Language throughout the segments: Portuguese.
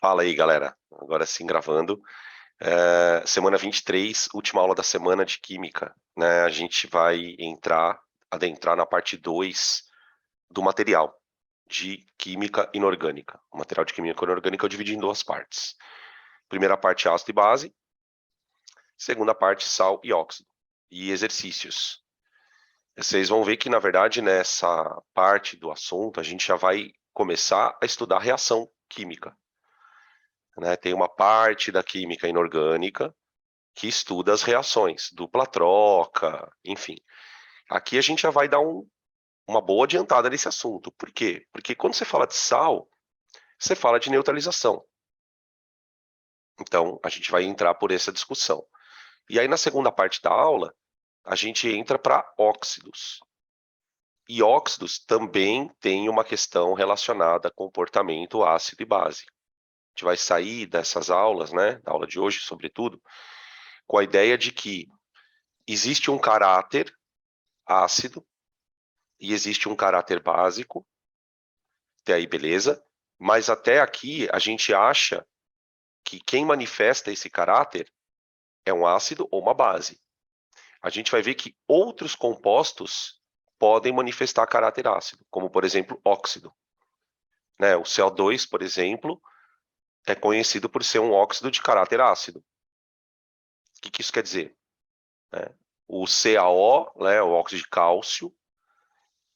Fala aí, galera. Agora sim, gravando. Semana 23, última aula da semana de Química, né? A gente vai adentrar na parte 2 do material de Química Inorgânica. O material de Química Inorgânica eu dividi em duas partes. Primeira parte, ácido e base. Segunda parte, sal e óxido. E exercícios. Vocês vão ver que, na verdade, nessa parte do assunto, a gente já vai começar a estudar reação química. Né? Tem uma parte da química inorgânica que estuda as reações, dupla-troca, enfim. Aqui a gente já vai dar uma boa adiantada nesse assunto. Por quê? Porque quando você fala de sal, você fala de neutralização. Então, a gente vai entrar por essa discussão. E aí, na segunda parte da aula, a gente entra para óxidos. E óxidos também tem uma questão relacionada a comportamento ácido e base. A gente vai sair dessas aulas, né, da aula de hoje, sobretudo, com a ideia de que existe um caráter ácido e existe um caráter básico, até aí beleza, mas até aqui a gente acha que quem manifesta esse caráter é um ácido ou uma base. A gente vai ver que outros compostos podem manifestar caráter ácido, como por exemplo óxido. Né? O CO2, por exemplo, é conhecido por ser um óxido de caráter ácido. O que isso quer dizer? O CaO, né, o óxido de cálcio,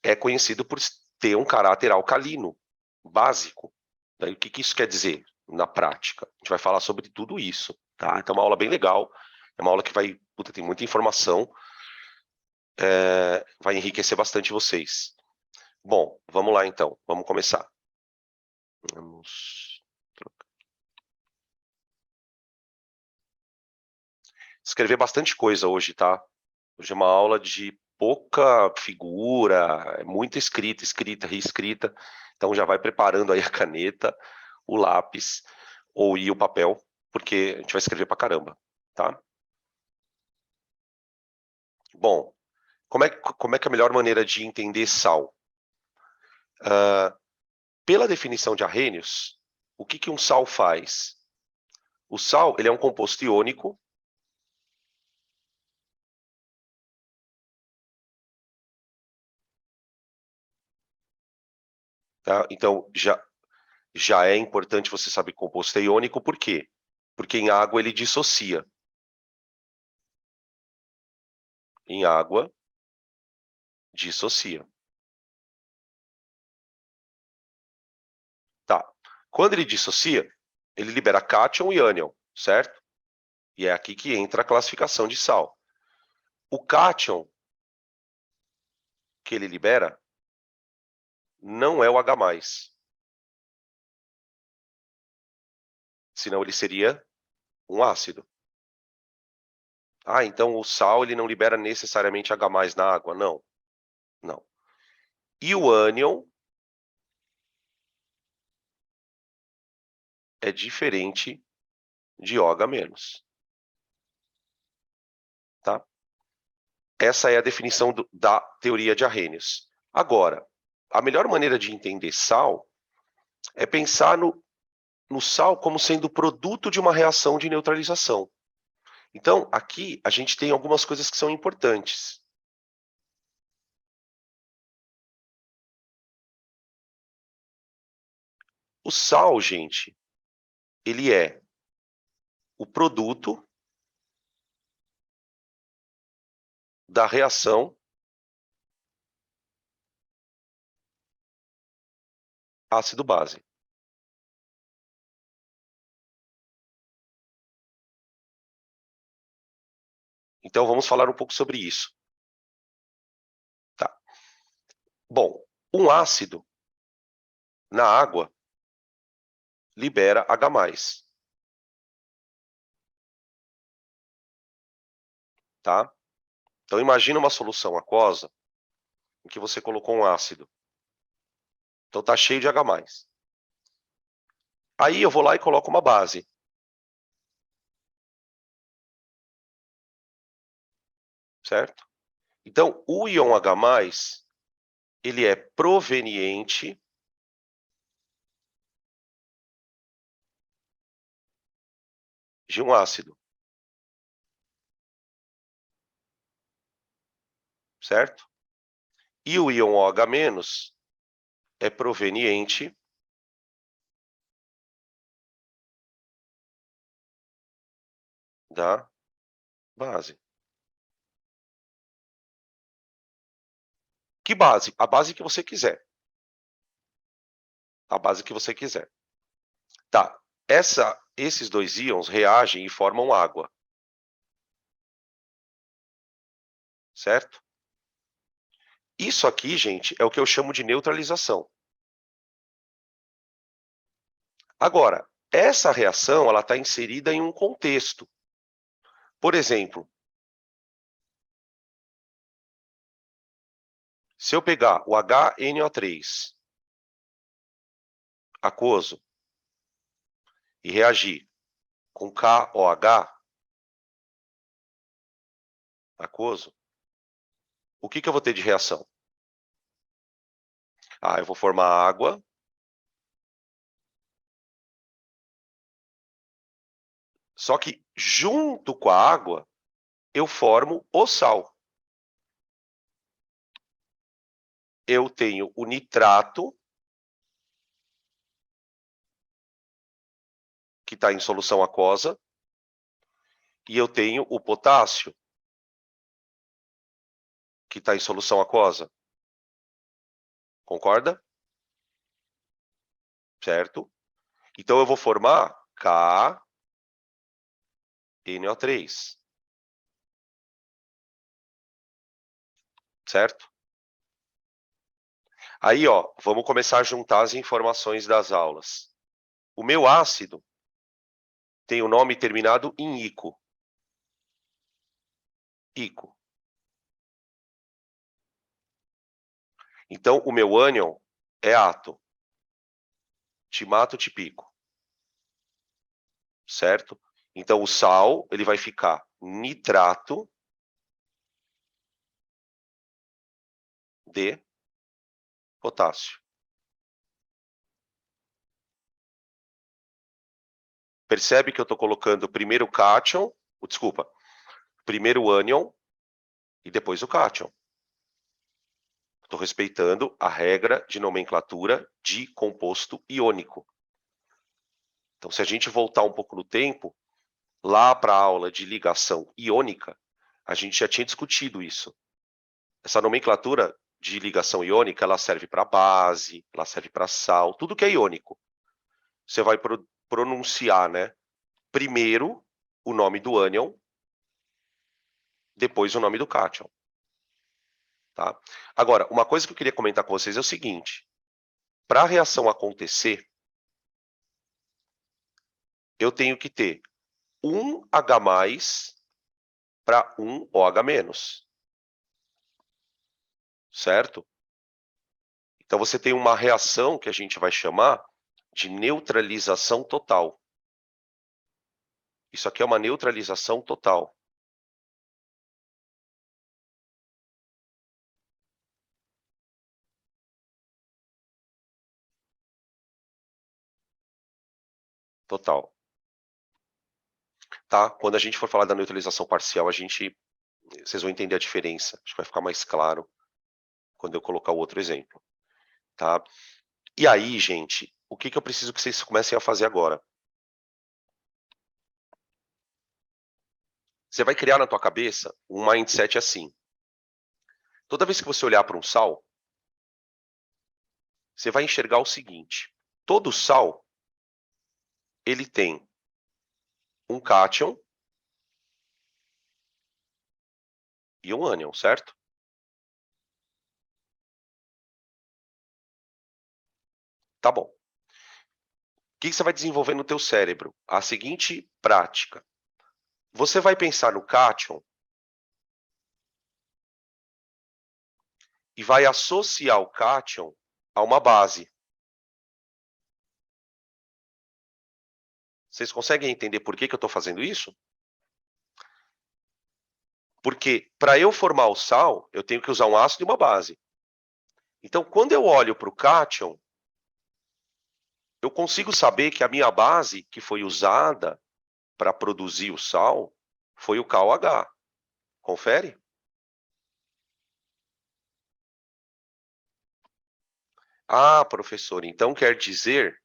é conhecido por ter um caráter alcalino, básico. Daí, o que isso quer dizer na prática? A gente vai falar sobre tudo isso, tá? Então, é uma aula bem legal, é uma aula que tem muita informação, vai enriquecer bastante vocês. Bom, vamos lá então, vamos começar. Vamos escrever bastante coisa hoje, tá? Hoje é uma aula de pouca figura, muita escrita, reescrita. Então já vai preparando aí a caneta, o lápis e o papel, porque a gente vai escrever pra caramba, tá? Bom, como é que é a melhor maneira de entender sal? Pela definição de Arrhenius, o que um sal faz? O sal, ele é um composto iônico, tá? Então, já é importante você saber que o composto é iônico, por quê? Porque em água ele dissocia. Em água, dissocia. Tá. Quando ele dissocia, ele libera cátion e ânion, certo? E é aqui que entra a classificação de sal. O cátion que ele libera não é o H+. Senão ele seria um ácido. Ah, então o sal ele não libera necessariamente H+ na água? Não. Não. E o ânion é diferente de OH-. Tá? Essa é a definição da teoria de Arrhenius. Agora, a melhor maneira de entender sal é pensar no sal como sendo produto de uma reação de neutralização. Então, aqui a gente tem algumas coisas que são importantes. O sal, gente, ele é o produto da reação ácido-base. Então, vamos falar um pouco sobre isso. Tá. Bom, um ácido na água libera H+. Tá? Então, imagina uma solução aquosa em que você colocou um ácido. Então, está cheio de H+. Aí eu vou lá e coloco uma base. Certo? Então, o íon H+, ele é proveniente de um ácido. Certo? E o íon OH- é proveniente da base. Que base? A base que você quiser. A base que você quiser. Tá. Esses dois íons reagem e formam água. Certo? Isso aqui, gente, é o que eu chamo de neutralização. Agora, essa reação ela está inserida em um contexto. Por exemplo, se eu pegar o HNO3 aquoso e reagir com KOH aquoso, o que eu vou ter de reação? Eu vou formar água, só que junto com a água, eu formo o sal. Eu tenho o nitrato, que está em solução aquosa, e eu tenho o potássio, que está em solução aquosa. Concorda? Certo? Então, eu vou formar KNO3. Certo? Aí, ó, vamos começar a juntar as informações das aulas. O meu ácido tem o nome terminado em ico. Ico. Então, o meu ânion é ato. Timato, tipico. Certo? Então, o sal ele vai ficar nitrato de potássio. Percebe que eu estou colocando primeiro o cátion, primeiro o ânion e depois o cátion. Estou respeitando a regra de nomenclatura de composto iônico. Então, se a gente voltar um pouco no tempo, lá para a aula de ligação iônica, a gente já tinha discutido isso. Essa nomenclatura de ligação iônica, ela serve para base, ela serve para sal, tudo que é iônico. Você vai pronunciar, né? Primeiro o nome do ânion, depois o nome do cátion. Tá? Agora, uma coisa que eu queria comentar com vocês é o seguinte. Para a reação acontecer, eu tenho que ter um H+ para um OH-. Certo? Então, você tem uma reação que a gente vai chamar de neutralização total. Isso aqui é uma neutralização total. Total. Tá? Quando a gente for falar da neutralização parcial, vocês vão entender a diferença. Acho que vai ficar mais claro quando eu colocar o outro exemplo. Tá? E aí, gente, o que eu preciso que vocês comecem a fazer agora? Você vai criar na tua cabeça um mindset assim. Toda vez que você olhar para um sal, você vai enxergar o seguinte. Todo sal, ele tem um cátion e um ânion, certo? Tá bom. O que você vai desenvolver no teu cérebro? A seguinte prática. Você vai pensar no cátion e vai associar o cátion a uma base. Vocês conseguem entender por que eu estou fazendo isso? Porque para eu formar o sal, eu tenho que usar um ácido e uma base. Então, quando eu olho para o cátion, eu consigo saber que a minha base que foi usada para produzir o sal foi o KOH. Confere? Ah, professor, então quer dizer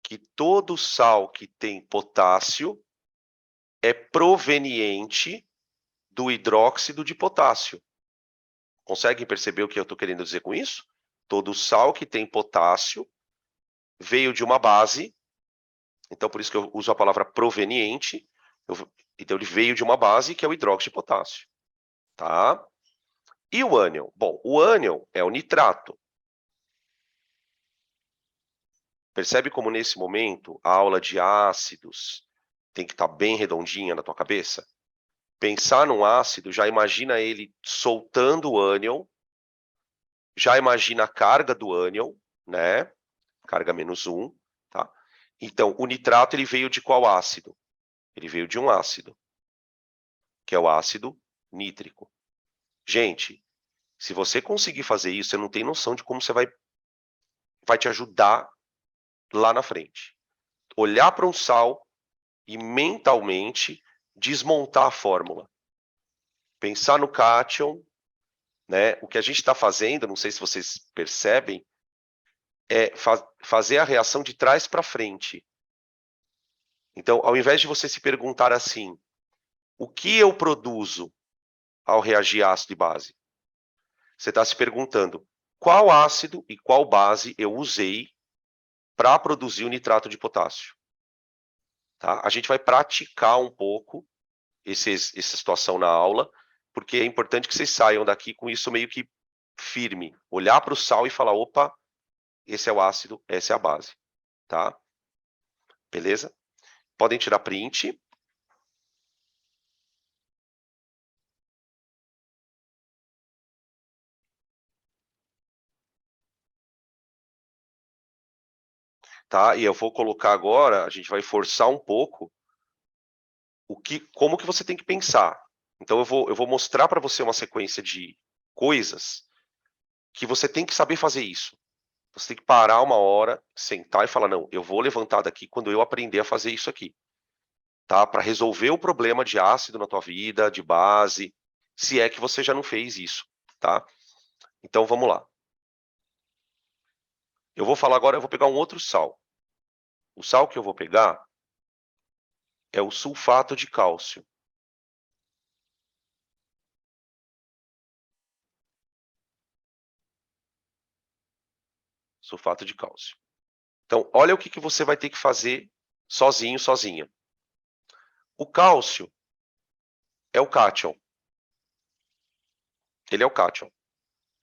que todo sal que tem potássio é proveniente do hidróxido de potássio. Conseguem perceber o que eu estou querendo dizer com isso? Todo sal que tem potássio veio de uma base, então por isso que eu uso a palavra proveniente, então ele veio de uma base que é o hidróxido de potássio, tá? E o ânion? Bom, o ânion é o nitrato. Percebe como nesse momento a aula de ácidos tem que estar bem redondinha na tua cabeça? Pensar num ácido, já imagina ele soltando o ânion, já imagina a carga do ânion, né? Carga -1, tá? Então, o nitrato ele veio de qual ácido? Ele veio de um ácido, que é o ácido nítrico. Gente, se você conseguir fazer isso, você não tem noção de como você vai te ajudar lá na frente. Olhar para um sal e mentalmente desmontar a fórmula. Pensar no cátion, né? O que a gente está fazendo, não sei se vocês percebem, é fazer a reação de trás para frente. Então, ao invés de você se perguntar assim, o que eu produzo ao reagir ácido e base? Você está se perguntando, qual ácido e qual base eu usei para produzir o nitrato de potássio? Tá? A gente vai praticar um pouco essa situação na aula, porque é importante que vocês saiam daqui com isso meio que firme. Olhar para o sal e falar, opa, esse é o ácido, essa é a base. Tá? Beleza? Podem tirar print. Tá? E eu vou colocar agora, a gente vai forçar um pouco como que você tem que pensar. Então eu vou mostrar para você uma sequência de coisas que você tem que saber fazer isso. Você tem que parar uma hora, sentar e falar, não, eu vou levantar daqui quando eu aprender a fazer isso aqui. Tá? Para resolver o problema de ácido na tua vida, de base, se é que você já não fez isso, tá? Então vamos lá. Eu vou falar agora, eu vou pegar um outro sal. O sal que eu vou pegar é o sulfato de cálcio. Sulfato de cálcio. Então, olha o que você vai ter que fazer sozinho, sozinha. O cálcio é o cátion. Ele é o cátion.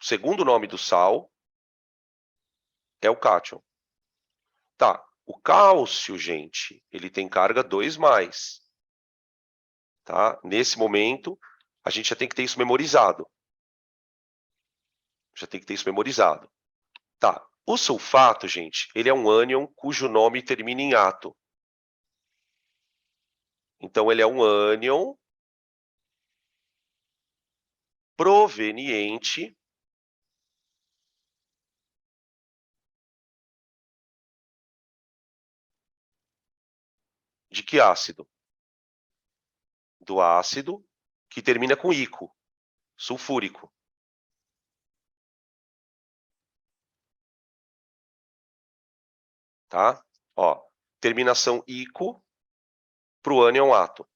O segundo nome do sal é o cátion. Tá, o cálcio, gente, ele tem carga 2+. Tá? Nesse momento, a gente já tem que ter isso memorizado. Já tem que ter isso memorizado. Tá, o sulfato, gente, ele é um ânion cujo nome termina em ato. Então, ele é um ânion proveniente de que ácido? Do ácido que termina com ico, sulfúrico. Tá? Ó, terminação ico para o ânion ato.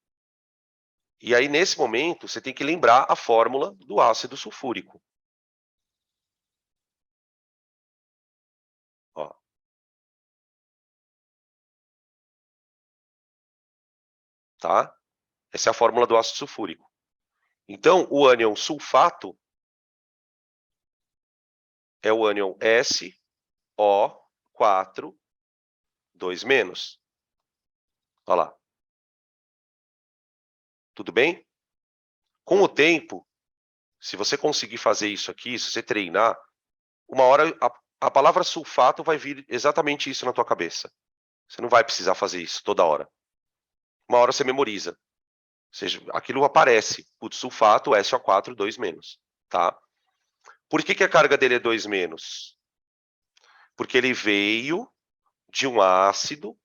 E aí, nesse momento, você tem que lembrar a fórmula do ácido sulfúrico. Ó. Tá? Essa é a fórmula do ácido sulfúrico. Então, o ânion sulfato é o ânion SO4, 2-. Olha lá. Tudo bem? Com o tempo, se você conseguir fazer isso aqui, se você treinar, uma hora a palavra sulfato vai vir exatamente isso na tua cabeça. Você não vai precisar fazer isso toda hora. Uma hora você memoriza. Ou seja, aquilo aparece. Putz, sulfato, SO4, 2-. Tá? Por que a carga dele é 2-? Porque ele veio de um ácido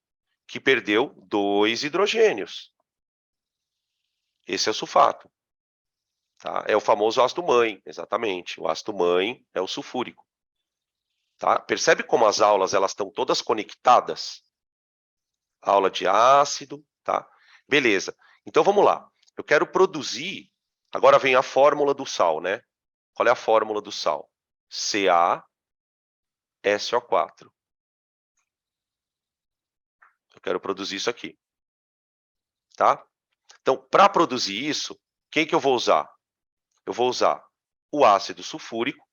que perdeu 2 hidrogênios. Esse é o sulfato. Tá? É o famoso ácido mãe, exatamente. O ácido mãe é o sulfúrico. Tá? Percebe como as aulas elas estão todas conectadas? Aula de ácido, tá? Beleza. Então vamos lá. Eu quero produzir. Agora vem a fórmula do sal, né? Qual é a fórmula do sal? CaSO4. Eu quero produzir isso aqui, tá? Então, para produzir isso, quem que eu vou usar? Eu vou usar o ácido sulfúrico.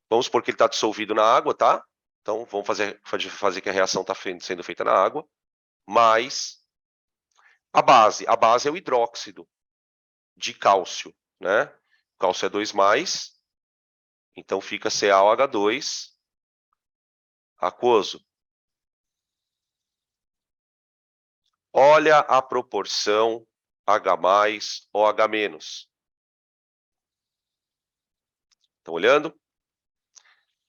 Vamos supor que ele está dissolvido na água, tá? Então, vamos fazer que a reação está sendo feita na água. Mais a base. A base é o hidróxido de cálcio, né? O cálcio é 2+, então fica CaOH2 aquoso. Olha a proporção H+, OH-. Estão olhando?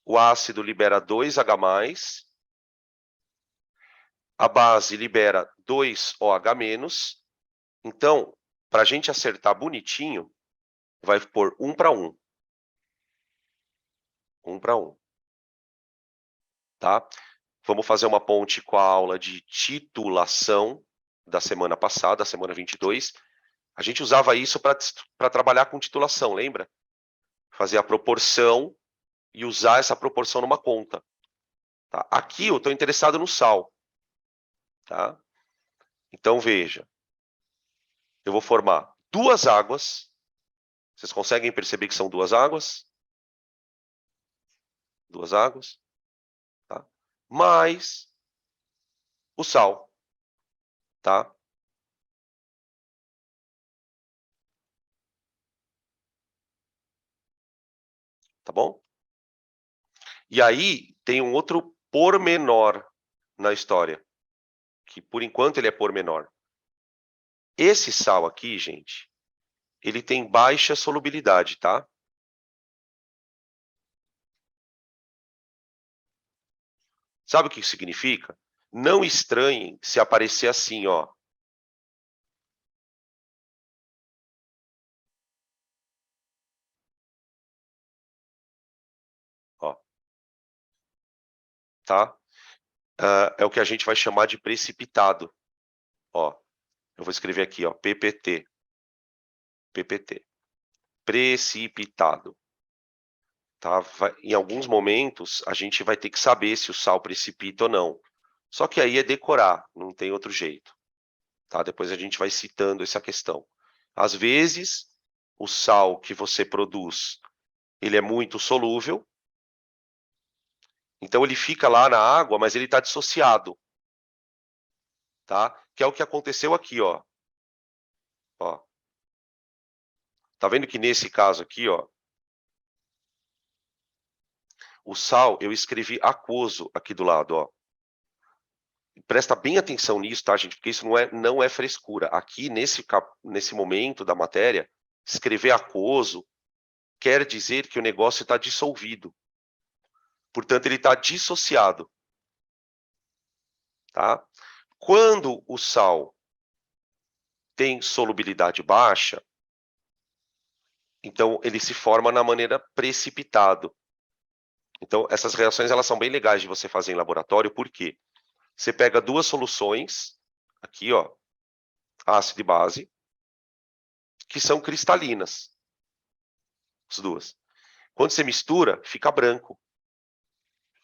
O ácido libera 2H+, a base libera 2OH-. Então, para a gente acertar bonitinho, vai pôr 1 para 1. 1 para 1. Tá? Vamos fazer uma ponte com a aula de titulação da semana passada, semana 22. A gente usava isso para trabalhar com titulação, lembra? Fazer a proporção e usar essa proporção numa conta. Tá? Aqui eu estou interessado no sal. Tá? Então, veja. Eu vou formar duas águas. Vocês conseguem perceber que são duas águas? Duas águas. Tá? Mais o sal. Tá? Tá bom? E aí, tem um outro pormenor na história, que por enquanto ele é pormenor. Esse sal aqui, gente, ele tem baixa solubilidade, tá? Sabe o que isso significa? Não estranhem se aparecer assim, ó. Ó, tá? É o que a gente vai chamar de precipitado. Ó, eu vou escrever aqui, ó, PPT. PPT. Precipitado. Tá? Em alguns momentos, a gente vai ter que saber se o sal precipita ou não. Só que aí é decorar, não tem outro jeito. Tá? Depois a gente vai citando essa questão. Às vezes, o sal que você produz, ele é muito solúvel, então ele fica lá na água, mas ele está dissociado. Tá? Que é o que aconteceu aqui, ó. Ó. Tá vendo que nesse caso aqui, ó, o sal, eu escrevi aquoso aqui do lado, ó. Presta bem atenção nisso, tá, gente? Porque isso não é frescura. Aqui, nesse momento da matéria, escrever aquoso quer dizer que o negócio está dissolvido. Portanto, ele está dissociado. Tá? Quando o sal tem solubilidade baixa, então ele se forma na maneira precipitado. Então, essas reações elas são bem legais de você fazer em laboratório, por quê? Você pega duas soluções, aqui, ó, ácido e base, que são cristalinas, as duas. Quando você mistura, fica branco.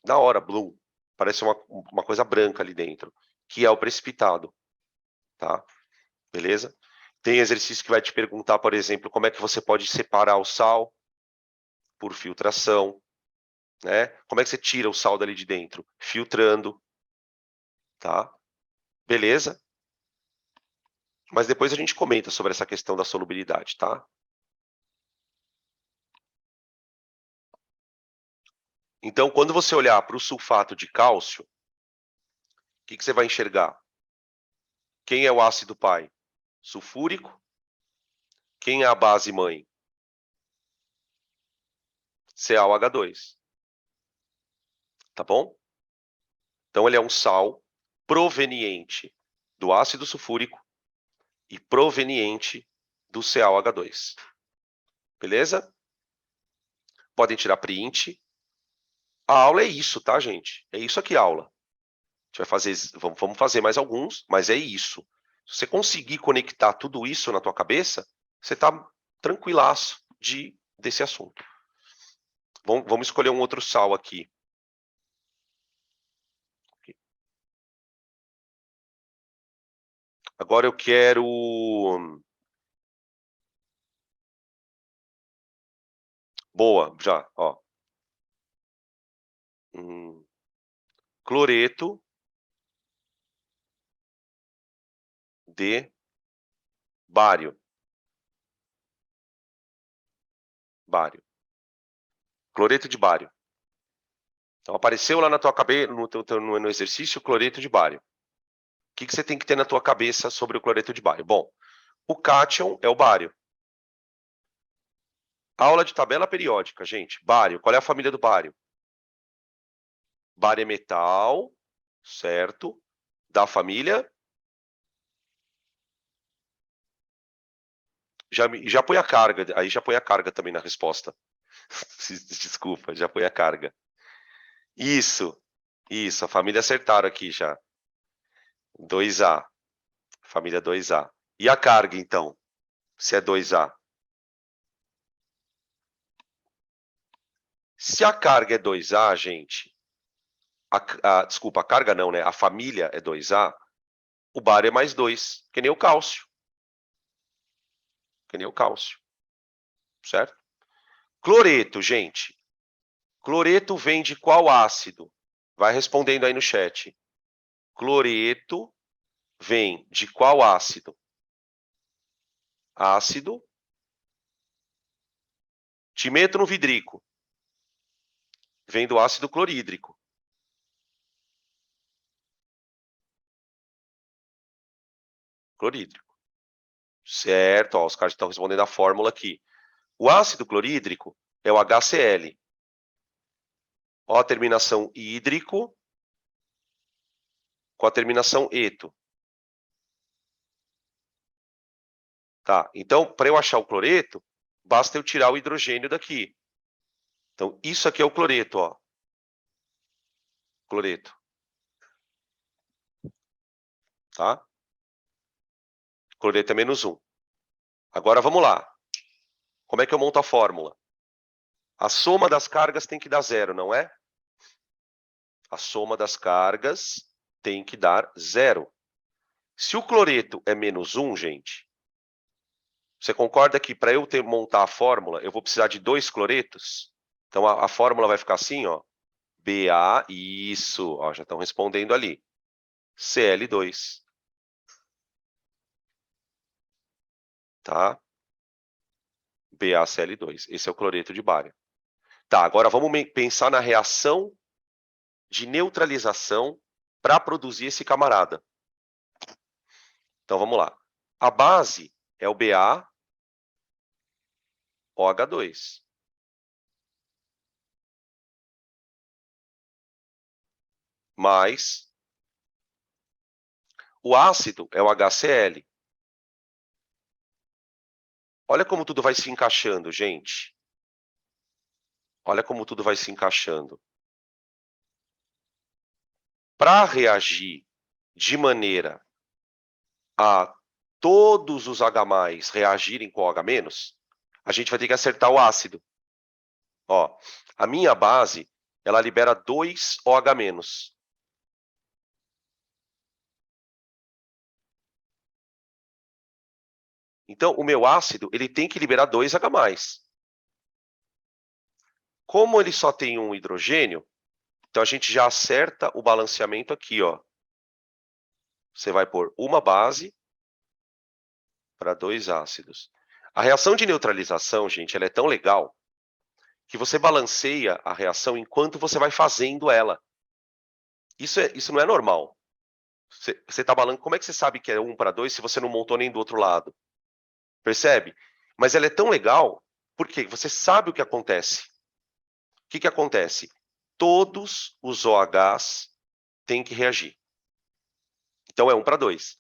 Na hora, bloom. Parece uma coisa branca ali dentro, que é o precipitado. Tá? Beleza? Tem exercício que vai te perguntar, por exemplo, como é que você pode separar o sal por filtração. Né? Como é que você tira o sal dali de dentro? Filtrando. Tá? Beleza? Mas depois a gente comenta sobre essa questão da solubilidade, tá? Então, quando você olhar para o sulfato de cálcio, o que você vai enxergar? Quem é o ácido pai? Sulfúrico. Quem é a base mãe? CaOH2. Tá bom? Então, ele é um sal proveniente do ácido sulfúrico e proveniente do CaOH2. Beleza? Podem tirar print. A aula é isso, tá, gente? É isso aqui a aula. A gente vai fazer, vamos fazer mais alguns, mas é isso. Se você conseguir conectar tudo isso na tua cabeça, você está tranquilaço desse assunto. Vamos escolher um outro sal aqui. Agora eu quero... Boa, já, ó. Cloreto de bário. Bário. Cloreto de bário. Então, apareceu lá na tua cabeça, no exercício, cloreto de bário. O que você tem que ter na tua cabeça sobre o cloreto de bário? Bom, o cátion é o bário. Aula de tabela periódica, gente. Bário, qual é a família do bário? Bário é metal, certo? Da família... Já põe a carga, aí já põe a carga também na resposta. Desculpa, já põe a carga. Isso, a família acertaram aqui já. 2A, família 2A. E a carga, então? Se é 2A. Se a carga é 2A, gente, desculpa, a carga não, né? A família é 2A, o bário é mais 2, que nem o cálcio. Que nem o cálcio. Certo? Cloreto, gente. Cloreto vem de qual ácido? Vai respondendo aí no chat. Cloreto vem de qual ácido? Ácido dimetonvidrico. Vem do ácido clorídrico. Clorídrico. Certo, ó, os caras estão respondendo a fórmula aqui. O ácido clorídrico é o HCl. Ó a terminação hídrico com a terminação eto. Tá, então, para eu achar o cloreto, basta eu tirar o hidrogênio daqui. Então, isso aqui é o cloreto, ó. Cloreto. Tá? Cloreto é -1. Agora, vamos lá. Como é que eu monto a fórmula? A soma das cargas tem que dar 0, não é? A soma das cargas tem que dar 0. Se o cloreto é -1, gente, você concorda que para eu montar a fórmula, eu vou precisar de 2 cloretos? Então, a fórmula vai ficar assim, ó. Ba, isso, ó, já estão respondendo ali. Cl2. Tá? BaCl2. Esse é o cloreto de bário. Tá, agora vamos pensar na reação de neutralização para produzir esse camarada. Então, vamos lá. A base é o BaOH2. Mais o ácido é o HCl. Olha como tudo vai se encaixando, gente. Olha como tudo vai se encaixando. Para reagir de maneira a todos os H+ reagirem com o H-, a gente vai ter que acertar o ácido. Ó, a minha base, ela libera 2 OH-. Então, o meu ácido, ele tem que liberar 2 H+. Como ele só tem um hidrogênio, então a gente já acerta o balanceamento aqui, ó. Você vai pôr uma base para 2 ácidos. A reação de neutralização, gente, ela é tão legal que você balanceia a reação enquanto você vai fazendo ela. Isso não é normal. Você está balanceando. Como é que você sabe que é 1 para 2 se você não montou nem do outro lado? Percebe? Mas ela é tão legal porque você sabe o que acontece. O que acontece? Todos os OHs têm que reagir. Então, é 1 para 2.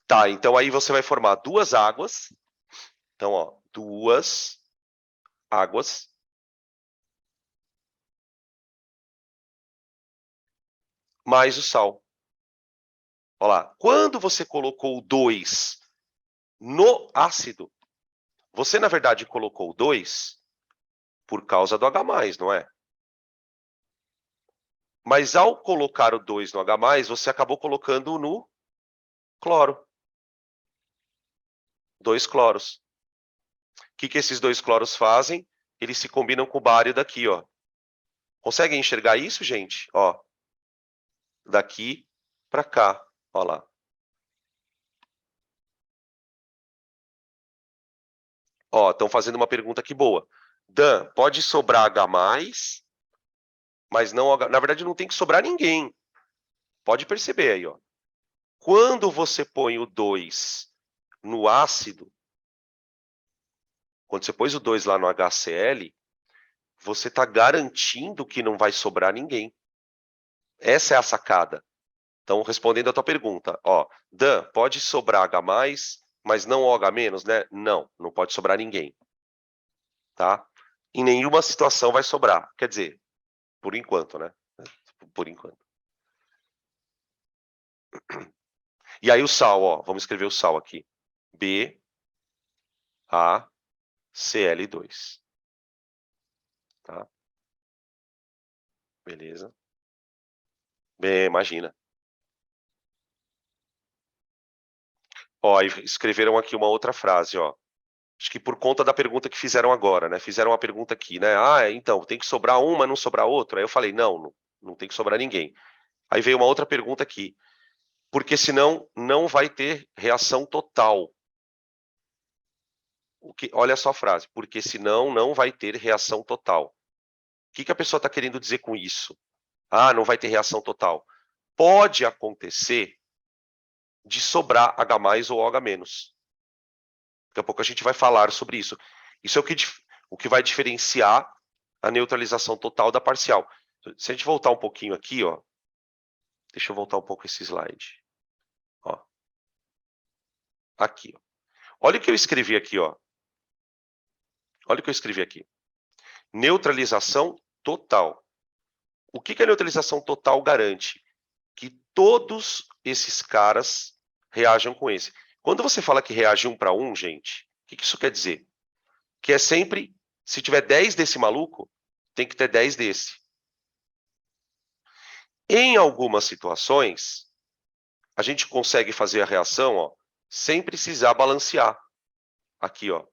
Tá, então aí você vai formar duas águas. Então, ó, duas águas. Mais o sal. Olha lá. Quando você colocou 2 no ácido, você, na verdade, colocou 2 por causa do H+, não é? Mas ao colocar o 2 no H+, você acabou colocando no cloro. 2 cloros. O que esses 2 cloros fazem? Eles se combinam com o bário daqui, ó. Conseguem enxergar isso, gente? Ó, daqui para cá, ó lá. Ó, estão fazendo uma pergunta aqui boa. Dan, pode sobrar H+, mas não H... Na verdade, não tem que sobrar ninguém. Pode perceber aí, ó. Quando você põe o 2 no ácido, quando você pôs o 2 lá no HCl, você está garantindo que não vai sobrar ninguém. Essa é a sacada. Então, respondendo a tua pergunta, ó, Dan, pode sobrar H+, mas não OH-, né? Não, não pode sobrar ninguém. Tá? Em nenhuma situação vai sobrar. Quer dizer, por enquanto, né? Por enquanto. E aí o sal, ó, vamos escrever o sal aqui. BaCl2. Tá? Beleza. Bem, imagina. Ó, e escreveram aqui uma outra frase, ó. Acho que por conta da pergunta que fizeram agora, né? Fizeram uma pergunta aqui, né? Ah, então, tem que sobrar uma, não sobrar outra? Aí eu falei, não tem que sobrar ninguém. Aí veio uma outra pergunta aqui. Porque senão não vai ter reação total. Olha só a frase. Porque senão não vai ter reação total. O que a pessoa está querendo dizer com isso? Ah, não vai ter reação total. Pode acontecer de sobrar H+ ou OH-. Daqui a pouco a gente vai falar sobre isso. Isso é o que vai diferenciar a neutralização total da parcial. Se a gente voltar um pouquinho aqui, ó, deixa eu voltar um pouco esse slide. Ó, aqui. Ó. Olha o que eu escrevi aqui. Ó. Olha o que eu escrevi aqui. Neutralização total. O que a neutralização total garante? Que todos esses caras reajam com esse. Quando você fala que reage 1 para 1, gente, o que isso quer dizer? Que é sempre, se tiver 10 desse maluco, tem que ter 10 desse. Em algumas situações, a gente consegue fazer a reação, ó, sem precisar balancear. Aqui, ó.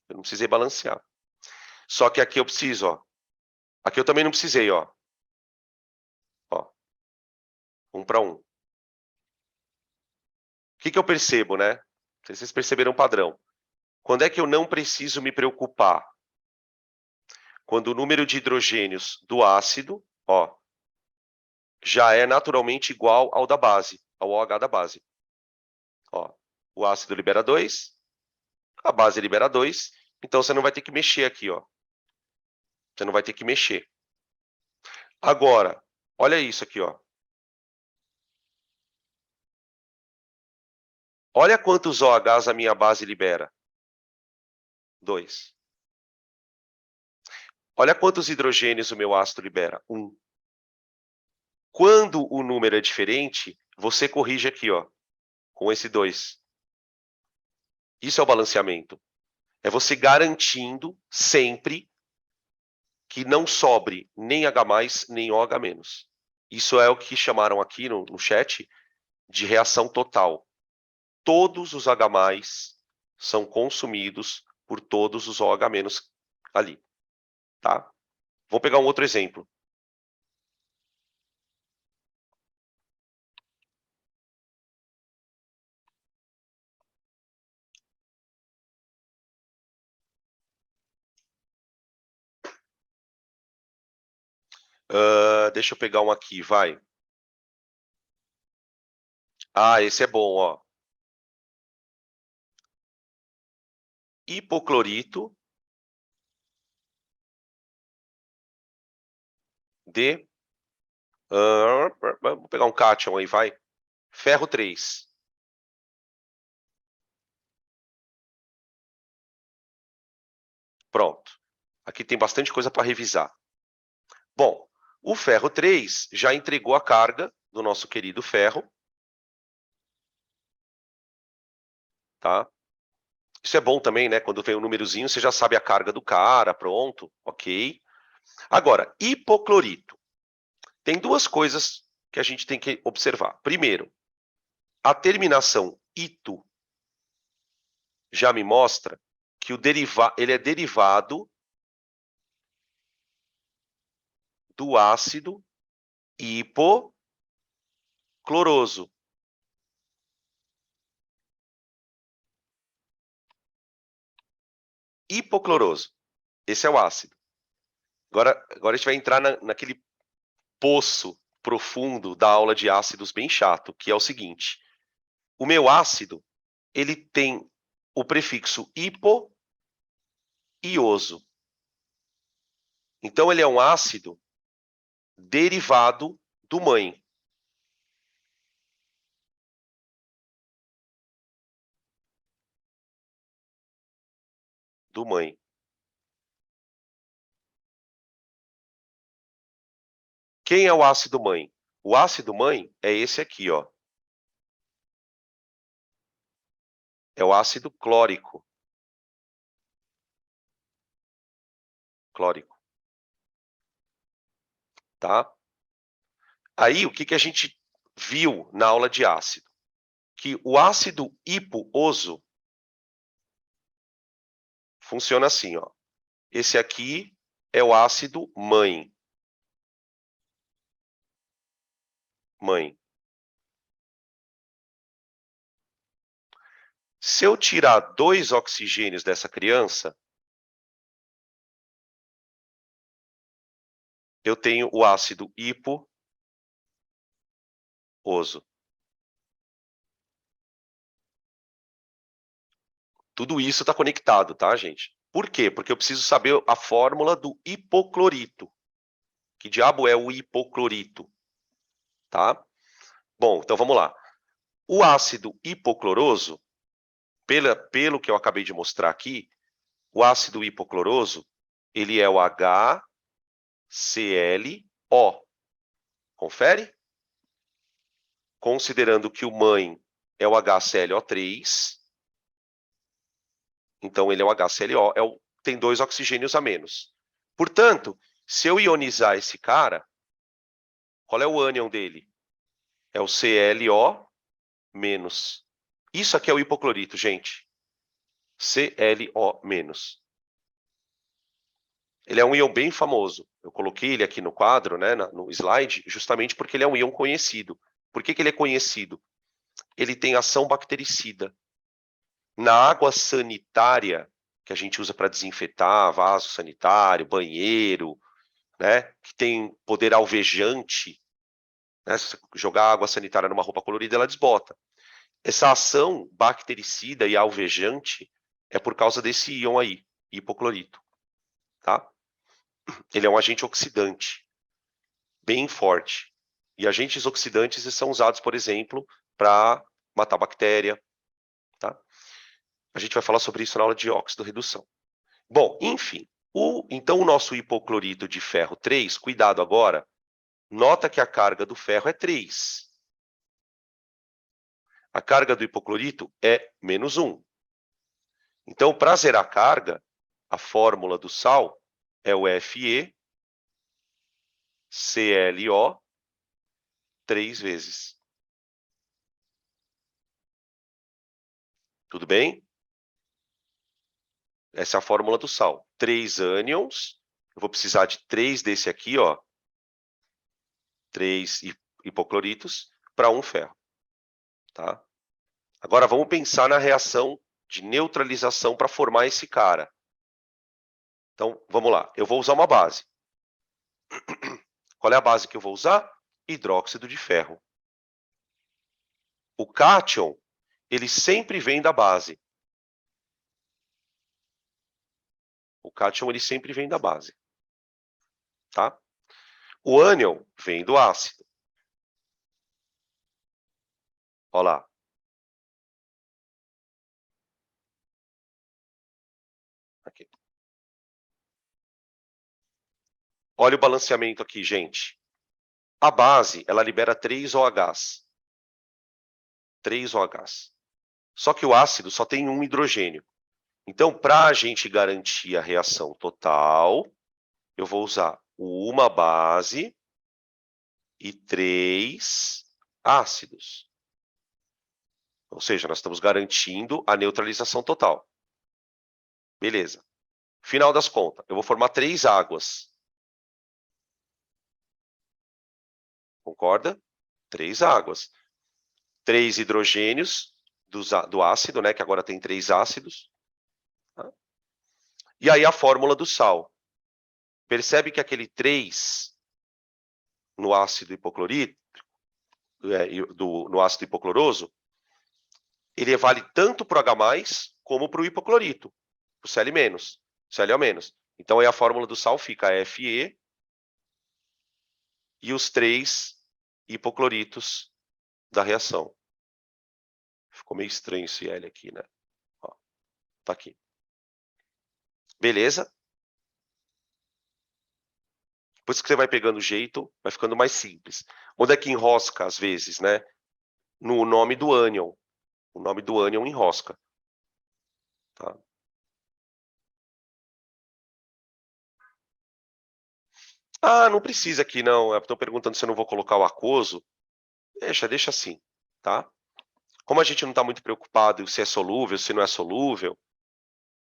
Eu não precisei balancear. Só que aqui eu preciso, ó. Aqui eu também não precisei, ó. Ó. 1 para 1. O que eu percebo, né? Vocês perceberam o padrão. Quando é que eu não preciso me preocupar? Quando o número de hidrogênios do ácido, ó, já é naturalmente igual ao da base, ao OH da base. Ó, o ácido libera 2, a base libera 2, então você não vai ter que mexer aqui, ó. Você não vai ter que mexer. Agora, olha isso aqui, ó. Olha quantos OHs a minha base libera. 2. Olha quantos hidrogênios o meu ácido libera. 1. Quando o número é diferente, você corrige aqui, ó, com esse 2. Isso é o balanceamento. É você garantindo sempre que não sobre nem H+, nem OH-. Isso é o que chamaram aqui no chat de reação total. Todos os H+ são consumidos por todos os OH- ali. Tá? Vou pegar um outro exemplo. Deixa eu pegar um aqui, vai. Ah, esse é bom, ó. Hipoclorito de Vamos pegar um cátion aí, vai. Ferro 3. Pronto. Aqui tem bastante coisa para revisar. Bom, o ferro 3 já entregou a carga do nosso querido ferro. Tá? Isso é bom também, né? Quando vem um númerozinho, você já sabe a carga do cara, pronto, ok. Agora, hipoclorito. Tem duas coisas que a gente tem que observar. Primeiro, a terminação ito já me mostra que ele é derivado do ácido hipocloroso. Hipocloroso. Esse é o ácido. Agora a gente vai entrar naquele poço profundo da aula de ácidos bem chato, que é o seguinte. O meu ácido, ele tem o prefixo hipo e oso. Então, ele é um ácido derivado do mãe. Do mãe. Quem é o ácido mãe? O ácido mãe é esse aqui, ó. É o ácido clórico. Clórico. Tá? Aí, o que a gente viu na aula de ácido? Que o ácido hiposo funciona assim, ó. Esse aqui é o ácido mãe. Mãe. Se eu tirar 2 oxigênios dessa criança, eu tenho o ácido hiposo. Tudo isso está conectado, tá, gente? Por quê? Porque eu preciso saber a fórmula do hipoclorito. Que diabo é o hipoclorito? Tá? Bom, então vamos lá. O ácido hipocloroso, pelo que eu acabei de mostrar aqui, o ácido hipocloroso, ele é o HClO. Confere? Considerando que o mãe é o HClO3, então ele é o HClO, tem 2 oxigênios a menos. Portanto, se eu ionizar esse cara, qual é o ânion dele? É o ClO menos. Isso aqui é o hipoclorito, gente. ClO menos. Ele é um íon bem famoso. Eu coloquei ele aqui no quadro, né, no slide, justamente porque ele é um íon conhecido. Por que ele é conhecido? Ele tem ação bactericida. Na água sanitária, que a gente usa para desinfetar vaso sanitário, banheiro, né, que tem poder alvejante, né, se você jogar água sanitária numa roupa colorida, ela desbota. Essa ação bactericida e alvejante é por causa desse íon aí, hipoclorito. Tá? Ele é um agente oxidante, bem forte. E agentes oxidantes são usados, por exemplo, para matar bactéria. Tá? A gente vai falar sobre isso na aula de óxido-redução. Bom, enfim, então o nosso hipoclorito de ferro 3, cuidado agora, nota que a carga do ferro é 3. A carga do hipoclorito é menos 1. Então, para zerar a carga, a fórmula do sal é o FeClO 3 vezes. Tudo bem? Essa é a fórmula do sal. 3 ânions. Eu vou precisar de 3 desse aqui, ó. 3 hipocloritos para 1 ferro. Tá? Agora, vamos pensar na reação de neutralização para formar esse cara. Então, vamos lá. Eu vou usar uma base. Qual é a base que eu vou usar? Hidróxido de ferro. O cátion, ele sempre vem da base. O cátion, ele sempre vem da base. Tá? O ânion vem do ácido. Olha lá. Aqui. Olha o balanceamento aqui, gente. A base, ela libera 3 OHs. 3 OHs. Só que o ácido só tem um hidrogênio. Então, para a gente garantir a reação total, eu vou usar uma base e 3 ácidos. Ou seja, nós estamos garantindo a neutralização total. Beleza. Final das contas, eu vou formar 3 águas. Concorda? 3 águas. 3 hidrogênios do ácido, né, que agora tem 3 ácidos. Tá? E aí a fórmula do sal. Percebe que aquele 3 no ácido hipoclorídrico, no ácido hipocloroso, ele vale tanto para o H+, como para o hipoclorito, para o Cl-, Cl-. Então, aí a fórmula do sal fica Fe e os 3 hipocloritos da reação. Ficou meio estranho esse L aqui, né? Ó, tá aqui. Beleza? Depois que você vai pegando o jeito, vai ficando mais simples. Onde é que enrosca, às vezes, né? No nome do ânion. O nome do ânion enrosca. Tá? Ah, não precisa aqui, não. Estão perguntando se eu não vou colocar o aquoso. Deixa assim, tá? Como a gente não está muito preocupado se é solúvel, se não é solúvel,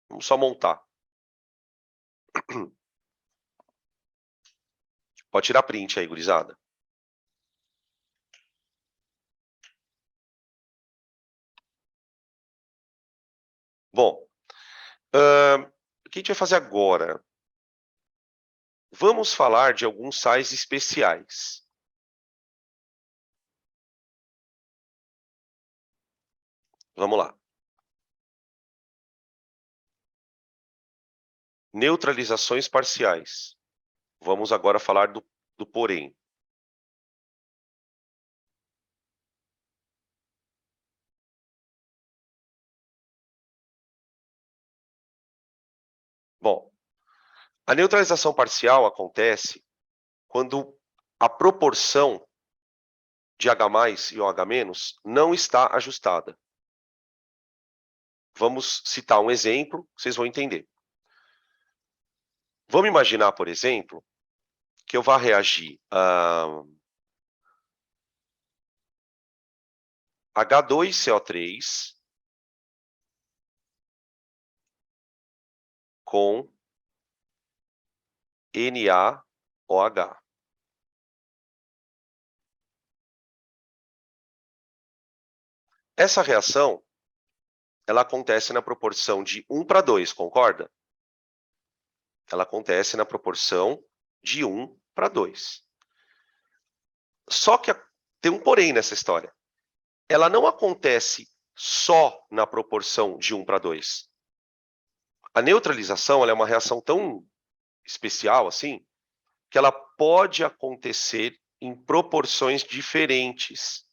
vamos só montar. Pode tirar print aí, gurizada. Bom, o que a gente vai fazer agora? Vamos falar de alguns sais especiais. Vamos lá. Neutralizações parciais. Vamos agora falar do porém. Bom, a neutralização parcial acontece quando a proporção de H+ e OH- não está ajustada. Vamos citar um exemplo, vocês vão entender. Vamos imaginar, por exemplo, que eu vá reagir a H2CO3 com NaOH. Essa reação, ela acontece na proporção de 1:2, concorda? Ela acontece na proporção de 1:2. Só que tem um porém nessa história. Ela não acontece só na proporção de 1:2. A neutralização ela é uma reação tão especial assim, que ela pode acontecer em proporções diferentes.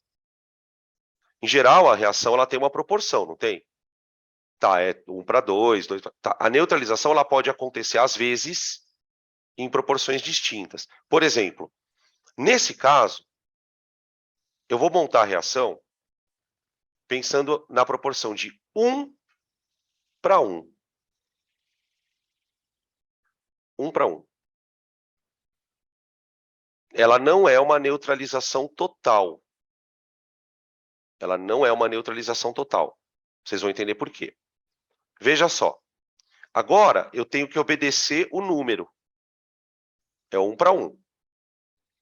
Em geral, a reação ela tem uma proporção, não tem? Tá, é 1:2, 2. Tá. A neutralização ela pode acontecer, às vezes, em proporções distintas. Por exemplo, nesse caso, eu vou montar a reação pensando na proporção de 1:1. 1:1. Ela não é uma neutralização total. Ela não é uma neutralização total. Vocês vão entender por quê. Veja só. Agora, eu tenho que obedecer o número. É 1:1.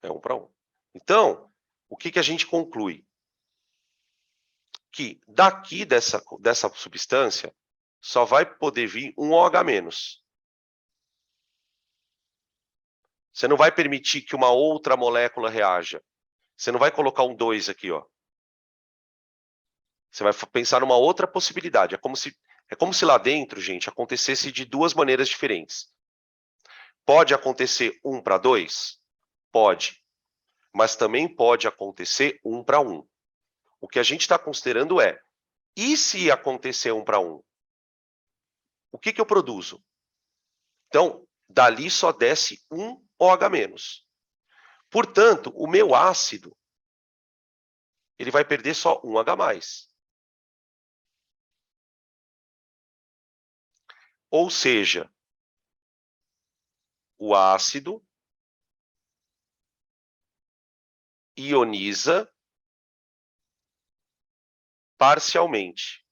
É 1:1. Então, o que a gente conclui? Que daqui dessa substância só vai poder vir um OH-. Você não vai permitir que uma outra molécula reaja. Você não vai colocar um 2 aqui, ó. Você vai pensar numa outra possibilidade. É como se lá dentro, gente, acontecesse de duas maneiras diferentes. Pode acontecer 1:2? Pode. Mas também pode acontecer 1 para 1. O que a gente está considerando é, e se acontecer 1 para 1? O que eu produzo? Então, dali só desce um OH-. Portanto, o meu ácido, ele vai perder só um H+. Ou seja, o ácido ioniza parcialmente.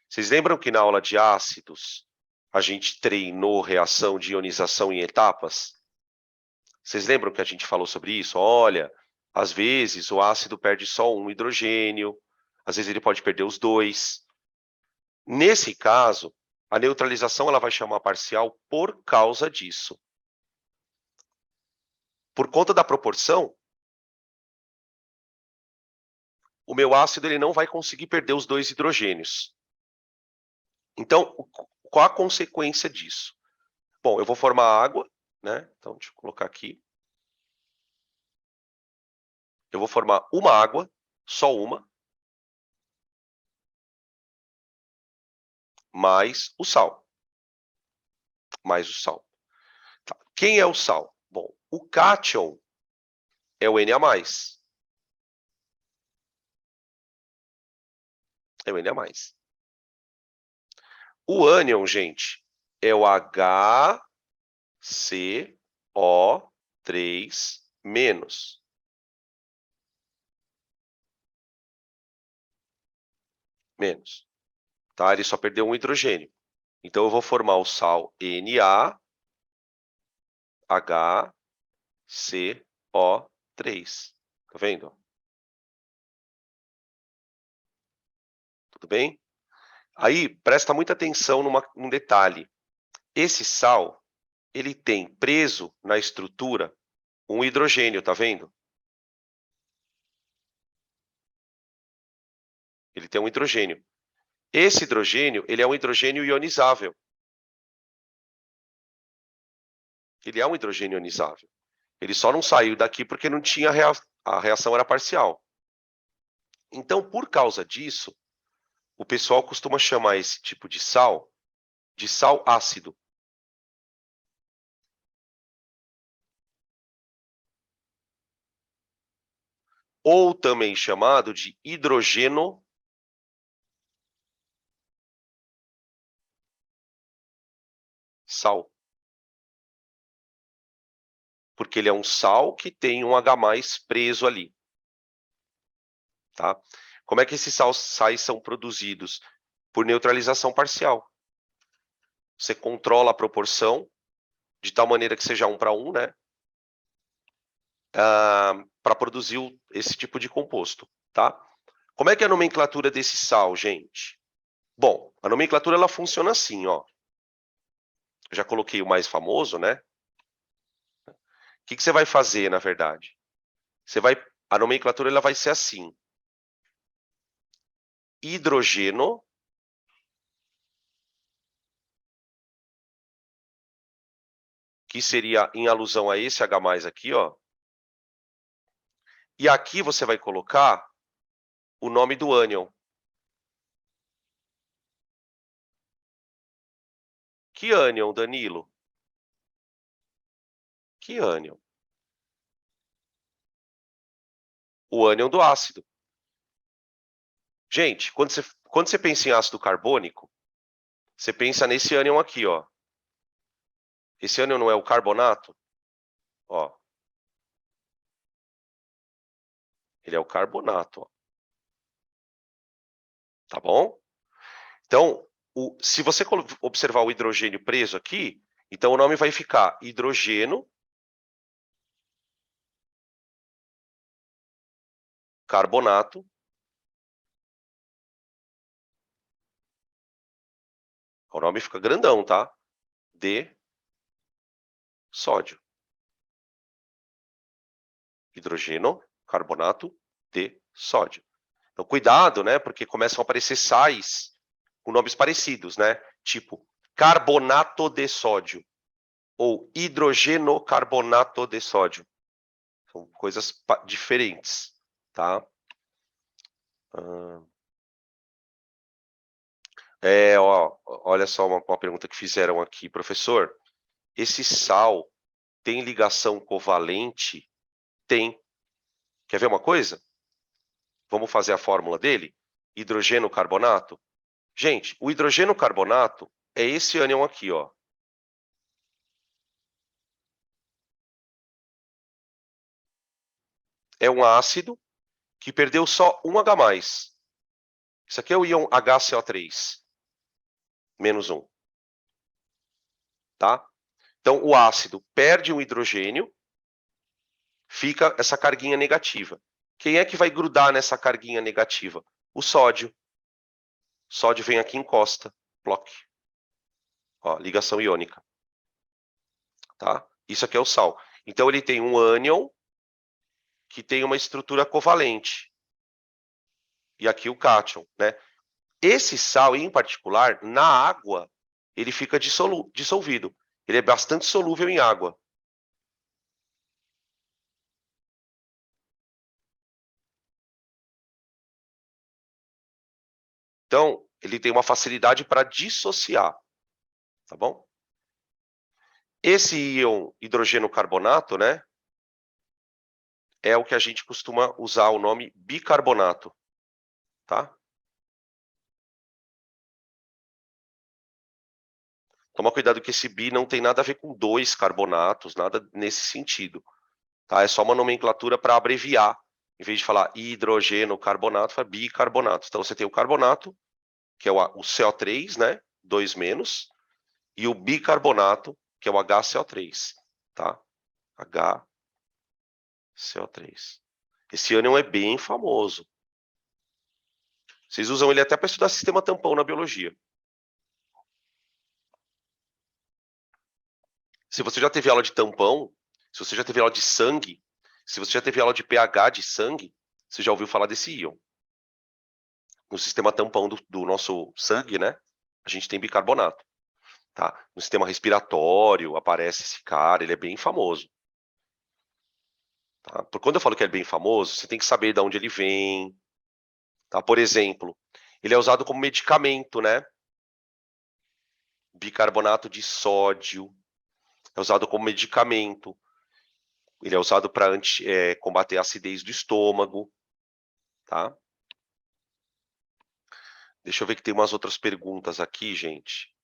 Vocês lembram que na aula de ácidos a gente treinou reação de ionização em etapas? Vocês lembram que a gente falou sobre isso? Olha, às vezes o ácido perde só um hidrogênio, às vezes ele pode perder os dois. Nesse caso, a neutralização ela vai chamar parcial por causa disso. Por conta da proporção, o meu ácido ele não vai conseguir perder os dois hidrogênios. Então, qual a consequência disso? Bom, eu vou formar água, né? Então, deixa eu colocar aqui. Eu vou formar uma água, só uma, mais o sal. Mais o sal. Tá. Quem é o sal? Bom, o cátion é o Na+. É o Na+. O ânion, gente, é o HCO3-. Menos. Tá? Ele só perdeu um hidrogênio. Então, eu vou formar o sal NaHCO3. Tá vendo? Tudo bem? Aí, presta muita atenção num detalhe. Esse sal, ele tem preso na estrutura um hidrogênio, tá vendo? Ele tem um hidrogênio. Esse hidrogênio, ele é um hidrogênio ionizável. Ele é um hidrogênio ionizável. Ele só não saiu daqui porque não tinha a reação era parcial. Então, por causa disso, o pessoal costuma chamar esse tipo de sal ácido. Ou também chamado de hidrogeno sal. Porque ele é um sal que tem um H+ preso ali. Tá? Como é que esses sais são produzidos? Por neutralização parcial. Você controla a proporção de tal maneira que seja 1 para 1, né? Para produzir esse tipo de composto, tá? Como é que é a nomenclatura desse sal, gente? Bom, a nomenclatura ela funciona assim, ó. Eu já coloquei o mais famoso, né? O que você vai fazer, na verdade? A nomenclatura ela vai ser assim. Hidrogeno que seria em alusão a esse H+ aqui, ó. E aqui você vai colocar o nome do ânion. Que ânion, Danilo? Que ânion? O ânion do ácido. Gente, quando você pensa em ácido carbônico, você pensa nesse ânion aqui, ó. Esse ânion não é o carbonato? Ó. Ele é o carbonato, ó. Tá bom? Então, se você observar o hidrogênio preso aqui, então o nome vai ficar hidrogeno carbonato o nome fica grandão, tá? De sódio. Hidrogeno carbonato de sódio. Então, cuidado, né? Porque começam a aparecer sais com nomes parecidos, né? Tipo carbonato de sódio ou hidrogenocarbonato de sódio. São coisas diferentes, tá? Ó, olha só uma pergunta que fizeram aqui. Professor, esse sal tem ligação covalente? Tem. Quer ver uma coisa? Vamos fazer a fórmula dele? Hidrogeno carbonato. Gente, o hidrogeno carbonato é esse ânion aqui, ó. É um ácido que perdeu só um H+. Isso aqui é o íon HCO3, menos 1. Tá? Então, o ácido perde um hidrogênio, fica essa carguinha negativa. Quem é que vai grudar nessa carguinha negativa? O sódio. O sódio vem aqui e encosta. Ploc. Ó, ligação iônica. Tá? Isso aqui é o sal. Então, ele tem um ânion que tem uma estrutura covalente. E aqui o cátion, né? Esse sal, em particular, na água, ele fica dissolvido. Ele é bastante solúvel em água. Então, ele tem uma facilidade para dissociar, tá bom? Esse íon hidrogeno carbonato, né, é o que a gente costuma usar o nome bicarbonato, tá? Toma cuidado que esse bi não tem nada a ver com 2 carbonatos, nada nesse sentido, tá? É só uma nomenclatura para abreviar. Em vez de falar hidrogeno carbonato, fala bicarbonato. Então, você tem o carbonato, que é o CO3, né, 2-, e o bicarbonato, que é o HCO3, tá? HCO3. Esse ânion é bem famoso. Vocês usam ele até para estudar sistema tampão na biologia. Se você já teve aula de tampão, se você já teve aula de sangue, se você já teve aula de pH de sangue, você já ouviu falar desse íon. No sistema tampão do nosso sangue, né? A gente tem bicarbonato. Tá? No sistema respiratório aparece esse cara, ele é bem famoso. Tá? Por quando eu falo que ele é bem famoso, você tem que saber de onde ele vem. Tá? Por exemplo, ele é usado como medicamento, né? Bicarbonato de sódio é usado como medicamento. Ele é usado para combater a acidez do estômago, tá? Deixa eu ver que tem umas outras perguntas aqui, gente.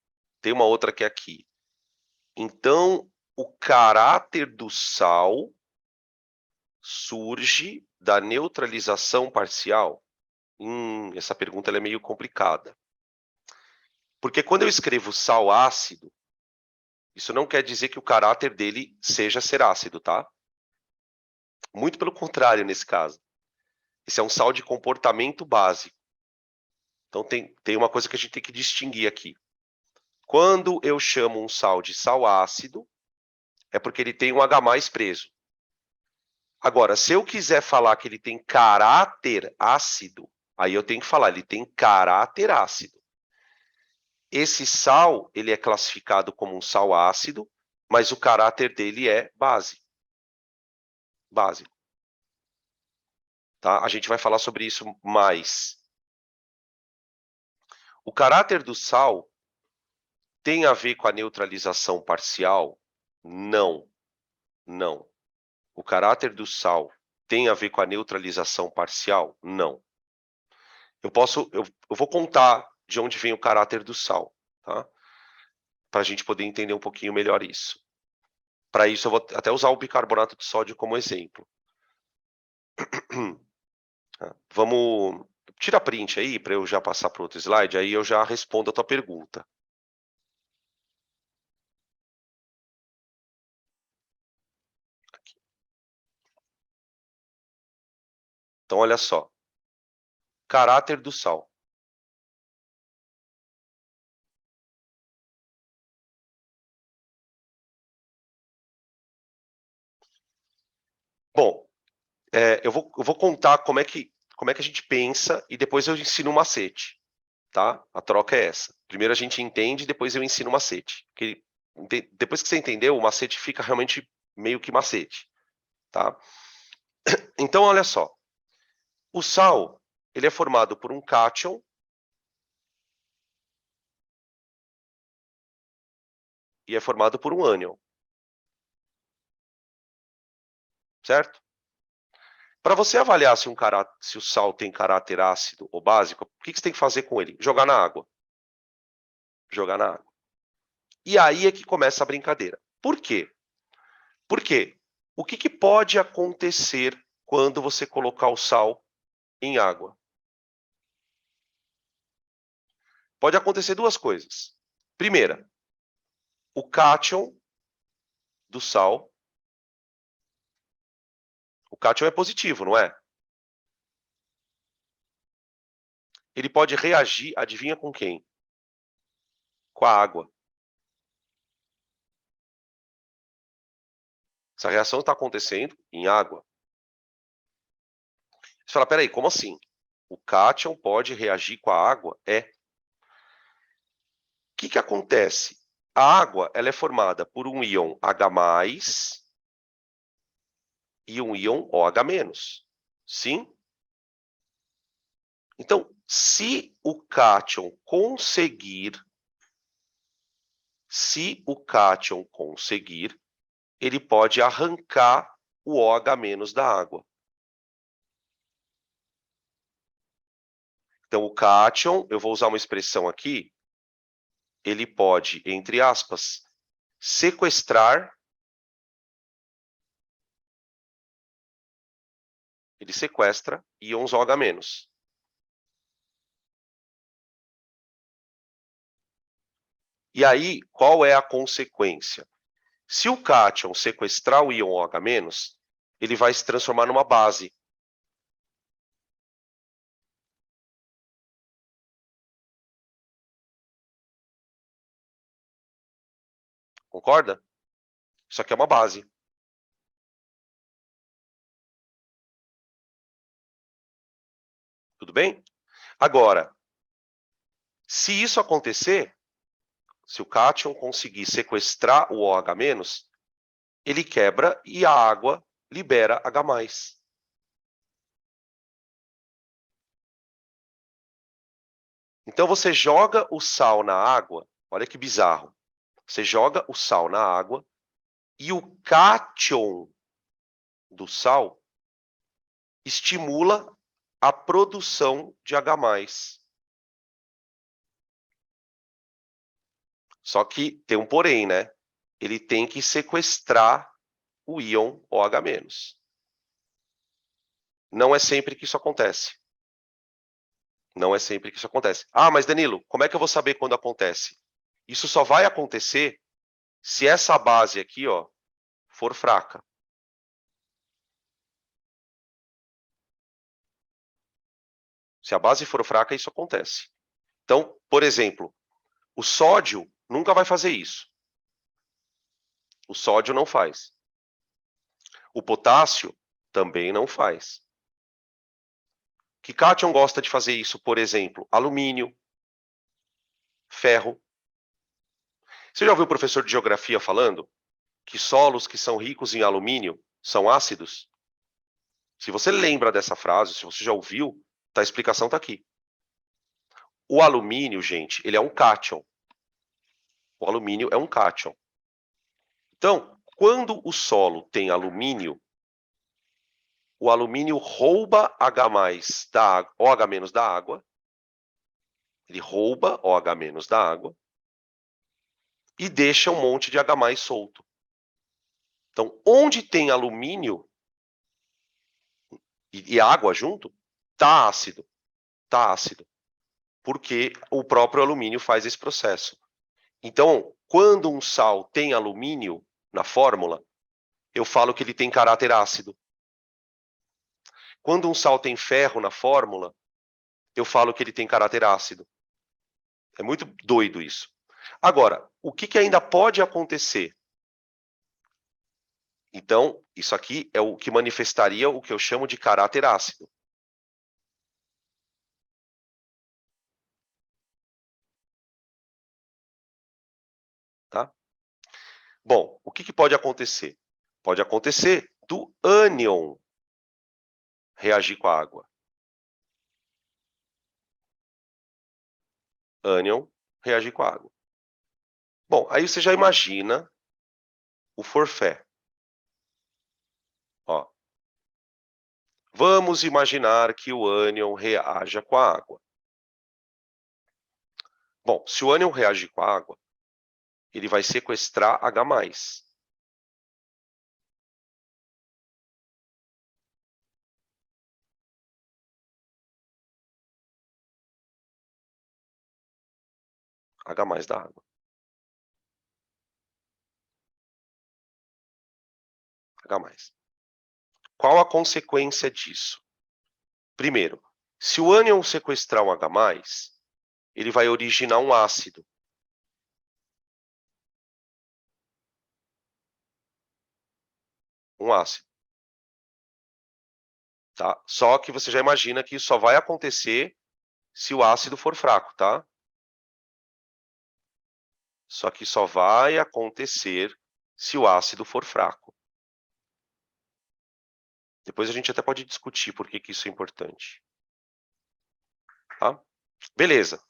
Tem uma outra que é aqui. Então, o caráter do sal surge da neutralização parcial? Essa pergunta ela é meio complicada. Porque quando eu escrevo sal ácido, isso não quer dizer que o caráter dele seja ser ácido, tá? Muito pelo contrário nesse caso. Esse é um sal de comportamento básico. Então, tem uma coisa que a gente tem que distinguir aqui. Quando eu chamo um sal de sal ácido, é porque ele tem um H+ preso. Agora, se eu quiser falar que ele tem caráter ácido, aí eu tenho que falar, ele tem caráter ácido. Esse sal, ele é classificado como um sal ácido, mas o caráter dele é base. Básico. Tá? A gente vai falar sobre isso mais. O caráter do sal tem a ver com a neutralização parcial? Não. Não. O caráter do sal tem a ver com a neutralização parcial? Não. Eu vou contar de onde vem o caráter do sal, tá? Para a gente poder entender um pouquinho melhor isso. Para isso, eu vou até usar o bicarbonato de sódio como exemplo. Vamos... Tira print aí, para eu já passar para outro slide, aí eu já respondo a tua pergunta. Aqui. Então, olha só. Caráter do sal. Bom, eu vou contar como é que a gente pensa e depois eu ensino um macete. tá? A troca é essa. Primeiro a gente entende, depois eu ensino o macete. Porque depois que você entendeu, o macete fica realmente meio que macete, tá? Então, olha só. O sal, ele é formado por um cátion e é formado por um ânion. Certo? Para você avaliar se o sal tem caráter ácido ou básico, o que você tem que fazer com ele? Jogar na água. Jogar na água. E aí é que começa a brincadeira. Por quê? Porque o que pode acontecer quando você colocar o sal em água? Pode acontecer duas coisas. Primeira, o cátion do sal, o cátion é positivo, não é? Ele pode reagir, adivinha com quem? Com a água. Essa reação está acontecendo em água. Você fala, peraí, como assim? O cátion pode reagir com a água? É. O que acontece? A água ela é formada por um íon H+, e um íon OH-. Sim? Então, se o cátion conseguir, ele pode arrancar o OH- da água. Então, o cátion, eu vou usar uma expressão aqui, ele pode, entre aspas, sequestrar, ele sequestra íons OH-. E aí, qual é a consequência? Se o cátion sequestrar o íon OH-, ele vai se transformar numa base. Concorda? Isso aqui é uma base. Tudo bem? Agora, se isso acontecer, se o cátion conseguir sequestrar o OH-, ele quebra e a água libera H+. Então, você joga o sal na água, olha que bizarro. Você joga o sal na água e o cátion do sal estimula a produção de H+. Só que tem um porém, né? Ele tem que sequestrar o íon OH-. Não é sempre que isso acontece. Não é sempre que isso acontece. Ah, mas Danilo, como é que eu vou saber quando acontece? Isso só vai acontecer se essa base aqui, ó, for fraca. Se a base for fraca, isso acontece. Então, por exemplo, o sódio nunca vai fazer isso. O sódio não faz. O potássio também não faz. Que cátion gosta de fazer isso, por exemplo? Alumínio, ferro. Você já ouviu o professor de geografia falando que solos que são ricos em alumínio são ácidos? Se você lembra dessa frase, se você já ouviu, a explicação está aqui. O alumínio, gente, ele é um cátion. O alumínio é um cátion. Então, quando o solo tem alumínio, o alumínio rouba H+ da água, OH- da água. Ele rouba OH- da água e deixa um monte de H+ solto. Então, onde tem alumínio e água junto, tá ácido. Tá ácido. Porque o próprio alumínio faz esse processo. Então, quando um sal tem alumínio na fórmula, eu falo que ele tem caráter ácido. Quando um sal tem ferro na fórmula, eu falo que ele tem caráter ácido. É muito doido isso. Agora, o que ainda pode acontecer? Então, isso aqui é o que manifestaria o que eu chamo de caráter ácido. tá? Bom, o que pode acontecer? Pode acontecer do ânion reagir com a água. Ânion reagir com a água. Bom, aí você já imagina o forfé. Ó, vamos imaginar que o ânion reaja com a água. Bom, se o ânion reagir com a água, ele vai sequestrar H+. H+ da água. H+. Qual a consequência disso? Primeiro, se o ânion sequestrar um H+, ele vai originar um ácido. Um ácido. Tá? Só que você já imagina que isso só vai acontecer se o ácido for fraco, tá? Só que só vai acontecer se o ácido for fraco. Depois a gente até pode discutir por que isso é importante. Tá? Beleza.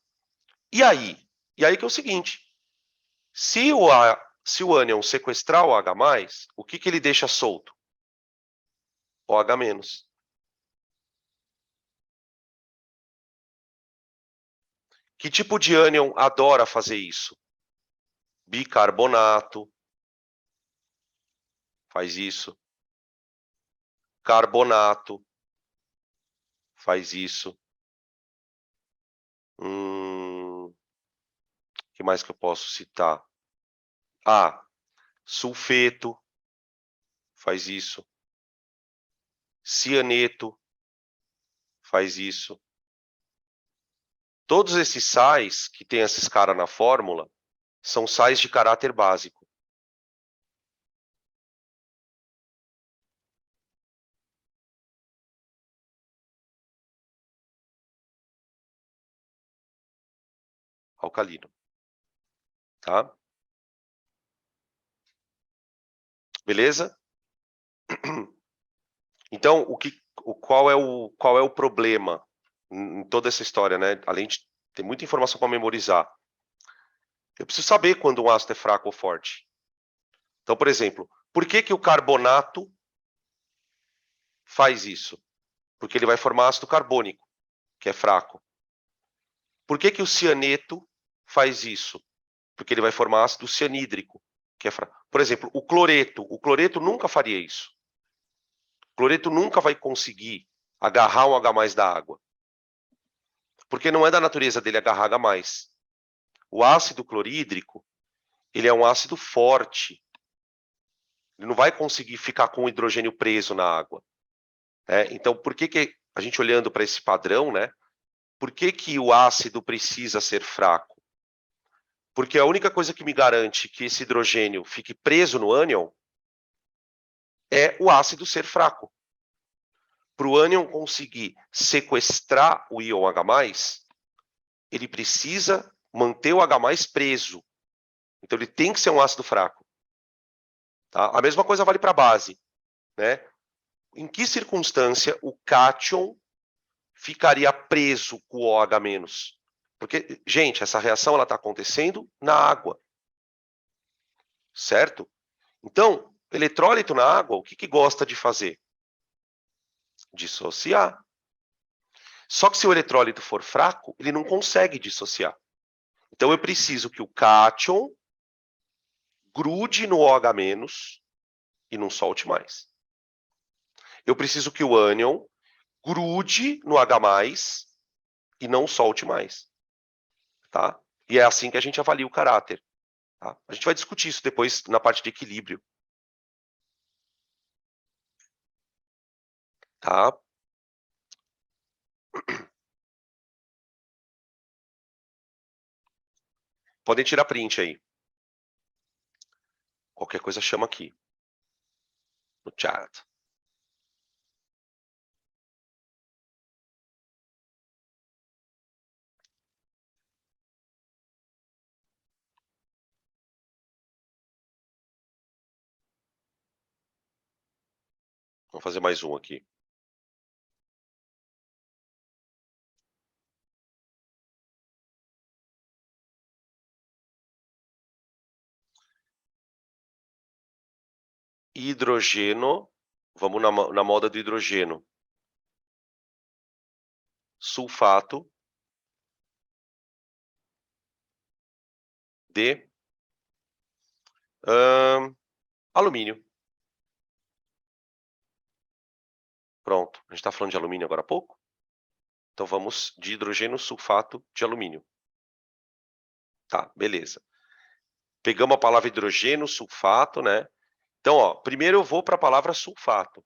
E aí? E aí que é o seguinte, se o ânion sequestrar o H+, o que ele deixa solto? O H-. Que tipo de ânion adora fazer isso? Bicarbonato faz isso. Carbonato faz isso. Que mais que eu posso citar? Ah, sulfeto faz isso. Cianeto faz isso. Todos esses sais que tem esses caras na fórmula são sais de caráter básico. Alcalino. Tá? Beleza? Então, qual é o problema em toda essa história, né? Além de ter muita informação para memorizar. Eu preciso saber quando um ácido é fraco ou forte. Então, por exemplo, por que o carbonato faz isso? Porque ele vai formar ácido carbônico, que é fraco. Por que o cianeto faz isso? Porque ele vai formar ácido cianídrico, que é fraco. Por exemplo, o cloreto nunca faria isso. O cloreto nunca vai conseguir agarrar um H+ da água. Porque não é da natureza dele agarrar H+. O ácido clorídrico, ele é um ácido forte. Ele não vai conseguir ficar com o hidrogênio preso na água. Então, por que a gente olhando para esse padrão, né? Por que o ácido precisa ser fraco? Porque a única coisa que me garante que esse hidrogênio fique preso no ânion é o ácido ser fraco. Para o ânion conseguir sequestrar o íon H+, ele precisa manter o H+ preso. Então, ele tem que ser um ácido fraco. Tá? A mesma coisa vale para a base. Né? Em que circunstância o cátion ficaria preso com o OH-? Porque, gente, essa reação está acontecendo na água. Certo? Então, eletrólito na água, o que gosta de fazer? Dissociar. Só que se o eletrólito for fraco, ele não consegue dissociar. Então, eu preciso que o cátion grude no OH- e não solte mais. Eu preciso que o ânion grude no H+ e não solte mais. Tá? E é assim que a gente avalia o caráter. Tá? A gente vai discutir isso depois na parte de equilíbrio. Tá? Podem tirar print aí. Qualquer coisa chama aqui no chat. Vamos fazer mais um aqui. Hidrogênio, vamos na moda do hidrogênio. Sulfato de alumínio. Pronto, a gente está falando de alumínio agora há pouco? Então vamos de hidrogênio sulfato de alumínio. Tá, beleza. Pegamos a palavra hidrogênio, sulfato, né? Então, ó, primeiro eu vou para a palavra sulfato.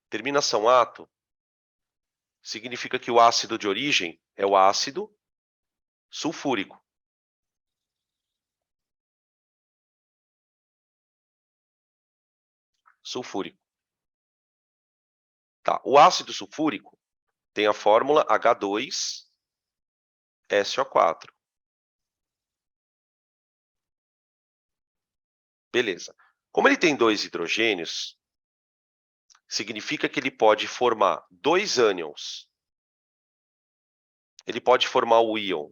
Terminação ato significa que o ácido de origem é o ácido sulfúrico. Sulfúrico. Tá. O ácido sulfúrico tem a fórmula H2SO4. Beleza. Como ele tem dois hidrogênios, significa que ele pode formar dois ânions. Ele pode formar o íon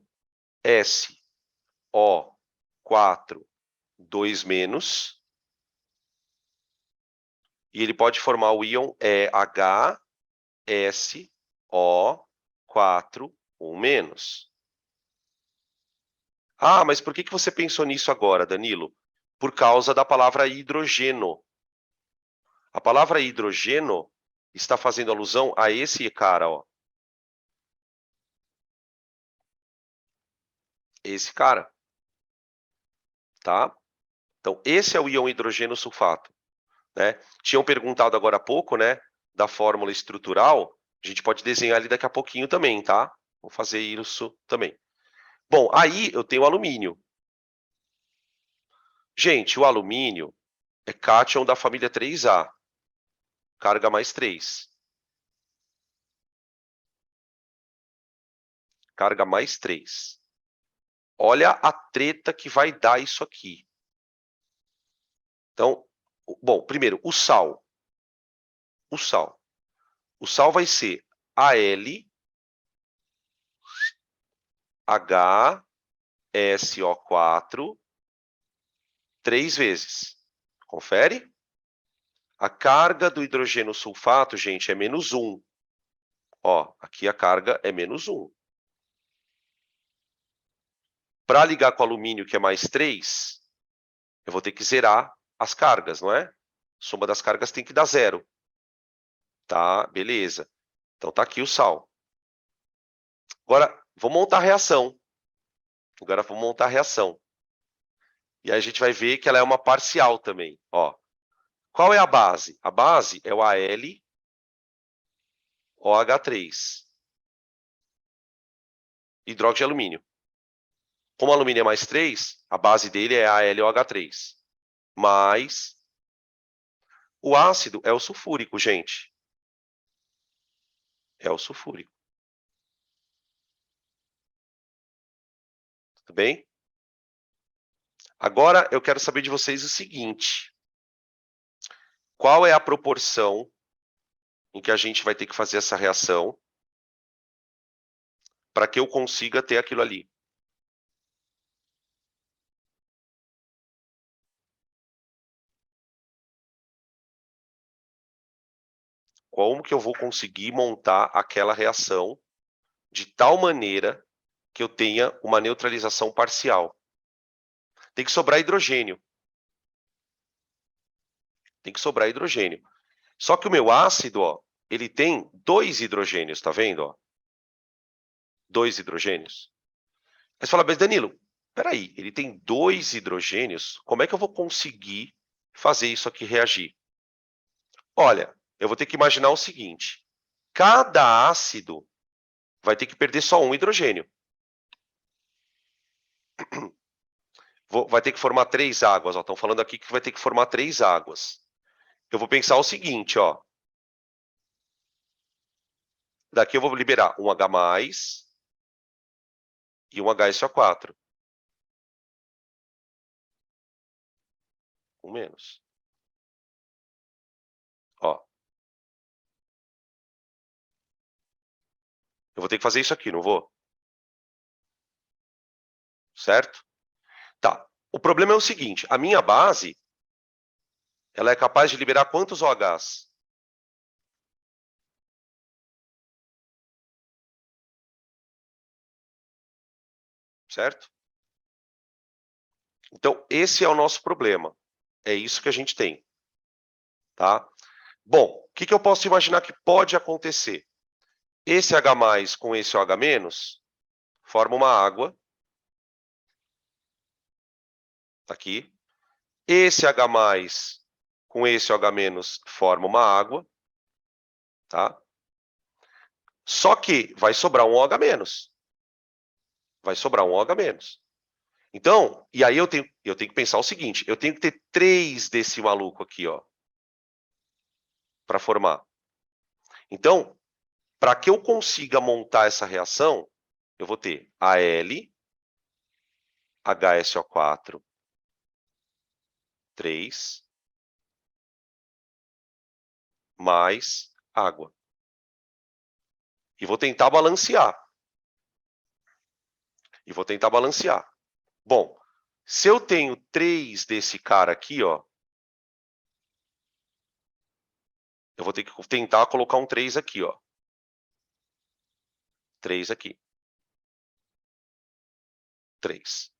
SO4, 2-, e ele pode formar o íon HSO4, 1-. Ah, mas por que você pensou nisso agora, Danilo? Por causa da palavra hidrogênio. A palavra hidrogênio está fazendo alusão a esse cara, ó. Esse cara, tá? Então, esse é o íon hidrogênio sulfato, né? Tinham perguntado agora há pouco, né, da fórmula estrutural. A gente pode desenhar ali daqui a pouquinho também, tá? Vou fazer isso também. Bom, aí eu tenho o alumínio. Gente, o alumínio é cátion da família 3A. Carga mais 3. Carga mais 3. Olha a treta que vai dar isso aqui. Então, bom, primeiro, o sal. O sal. O sal vai ser AlHSO4 3 vezes. Confere? A carga do hidrogênio sulfato, gente, é -1. Ó, aqui a carga é -1. Para ligar com o alumínio, que é mais 3, eu vou ter que zerar as cargas, não é? Soma das cargas tem que dar 0. Tá, beleza. Então tá aqui o sal. Agora, vou montar a reação. Agora vou montar a reação. E aí a gente vai ver que ela é uma parcial também. Ó. Qual é a base? A base é o AlOH3. Hidróxido de alumínio. Como o alumínio é mais 3, a base dele é AlOH3. Mas o ácido é o sulfúrico, gente. É o sulfúrico. Tudo bem? Agora eu quero saber de vocês o seguinte. Qual é a proporção em que a gente vai ter que fazer essa reação para que eu consiga ter aquilo ali? Como que eu vou conseguir montar aquela reação de tal maneira que eu tenha uma neutralização parcial? Tem que sobrar hidrogênio. Tem que sobrar hidrogênio. Só que o meu ácido, ó, ele tem 2 hidrogênios, tá vendo? Ó? 2 hidrogênios. Aí você fala, mas Danilo, peraí, ele tem 2 hidrogênios, como é que eu vou conseguir fazer isso aqui reagir? Olha, eu vou ter que imaginar o seguinte, cada ácido vai ter que perder só um hidrogênio. Vai ter que formar 3 águas, ó. Estão falando aqui que vai ter que formar 3 águas. Eu vou pensar o seguinte, ó. Daqui eu vou liberar um H+, e um HSO4. Um menos. Eu vou ter que fazer isso aqui, não vou? Certo? Tá. O problema é o seguinte, a minha base, ela é capaz de liberar quantos OHs? Certo? Então, esse é o nosso problema. É isso que a gente tem. Tá? Bom, o que eu posso imaginar que pode acontecer? Esse H+, com esse OH-, forma uma água. Aqui. Esse H+, com esse OH- forma uma água. Tá? Só que vai sobrar um OH-. Vai sobrar um OH-. Então, e aí eu tenho que pensar o seguinte, eu tenho que ter 3 desse maluco aqui, ó, para formar. Então, para que eu consiga montar essa reação, eu vou ter Al, HSO4, 3, mais água. E vou tentar balancear. Bom, se eu tenho 3 desse cara aqui, ó, eu vou ter que tentar colocar um 3 aqui, ó. 3 aqui. 3.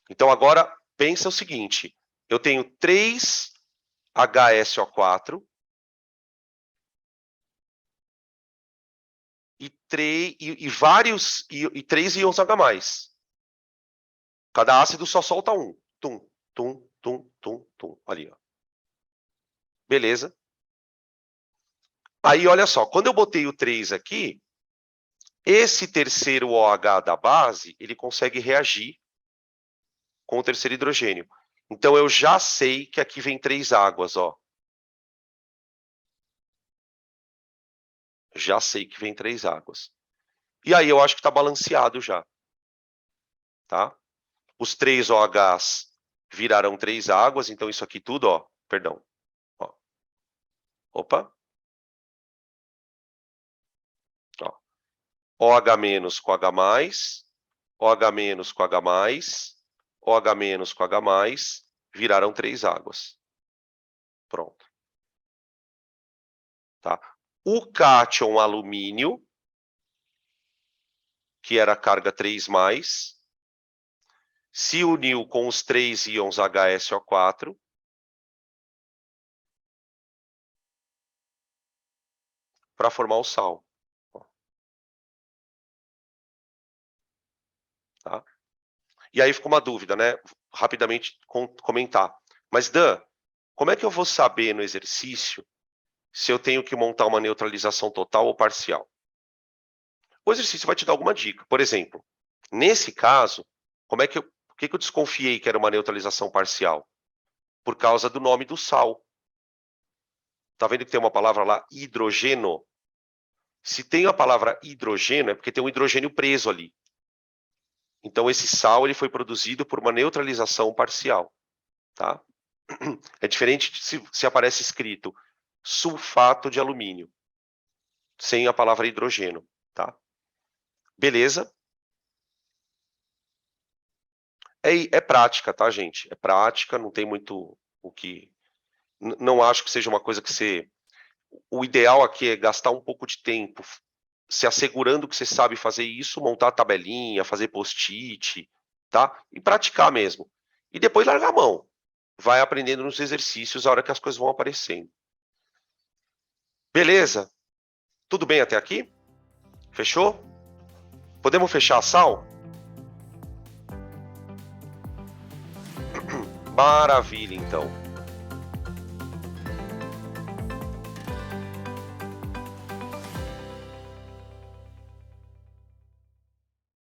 Então, agora, pensa o seguinte. Eu tenho 3 HSO4 e 3 íons H+. Cada ácido só solta um. Tum, tum, tum, tum, tum. Ali, ó. Beleza? Aí, olha só. Quando eu botei o 3 aqui, esse terceiro OH da base, ele consegue reagir com o terceiro hidrogênio. Então, eu já sei que aqui vem 3 águas, ó. Já sei que vem 3 águas. E aí, eu acho que está balanceado já. Tá? Os 3 OHs virarão 3 águas, então isso aqui tudo, ó, perdão. Ó. Opa. Ó. OH- com H+, OH- com H+, OH- com H+, viraram 3 águas. Pronto. Tá? O cátion alumínio, que era a carga 3+, se uniu com os 3 íons HSO4 para formar o sal. Tá? E aí ficou uma dúvida, né? Rapidamente comentar. Mas, Dan, como é que eu vou saber no exercício se eu tenho que montar uma neutralização total ou parcial? O exercício vai te dar alguma dica. Por exemplo, nesse caso, por que eu desconfiei que era uma neutralização parcial? Por causa do nome do sal. Tá vendo que tem uma palavra lá, hidrogeno? Se tem a palavra hidrogeno, é porque tem um hidrogênio preso ali. Então, esse sal ele foi produzido por uma neutralização parcial. Tá? É diferente de se aparece escrito sulfato de alumínio, sem a palavra hidrogênio. Tá? Beleza? É prática, tá, gente? É prática, não tem muito o que... Não acho que seja uma coisa que você... O ideal aqui é gastar um pouco de tempo se assegurando que você sabe fazer isso, montar a tabelinha, fazer post-it, tá? E praticar mesmo. E depois largar a mão. Vai aprendendo nos exercícios a hora que as coisas vão aparecendo. Beleza? Tudo bem até aqui? Fechou? Podemos fechar a sal? Maravilha, então.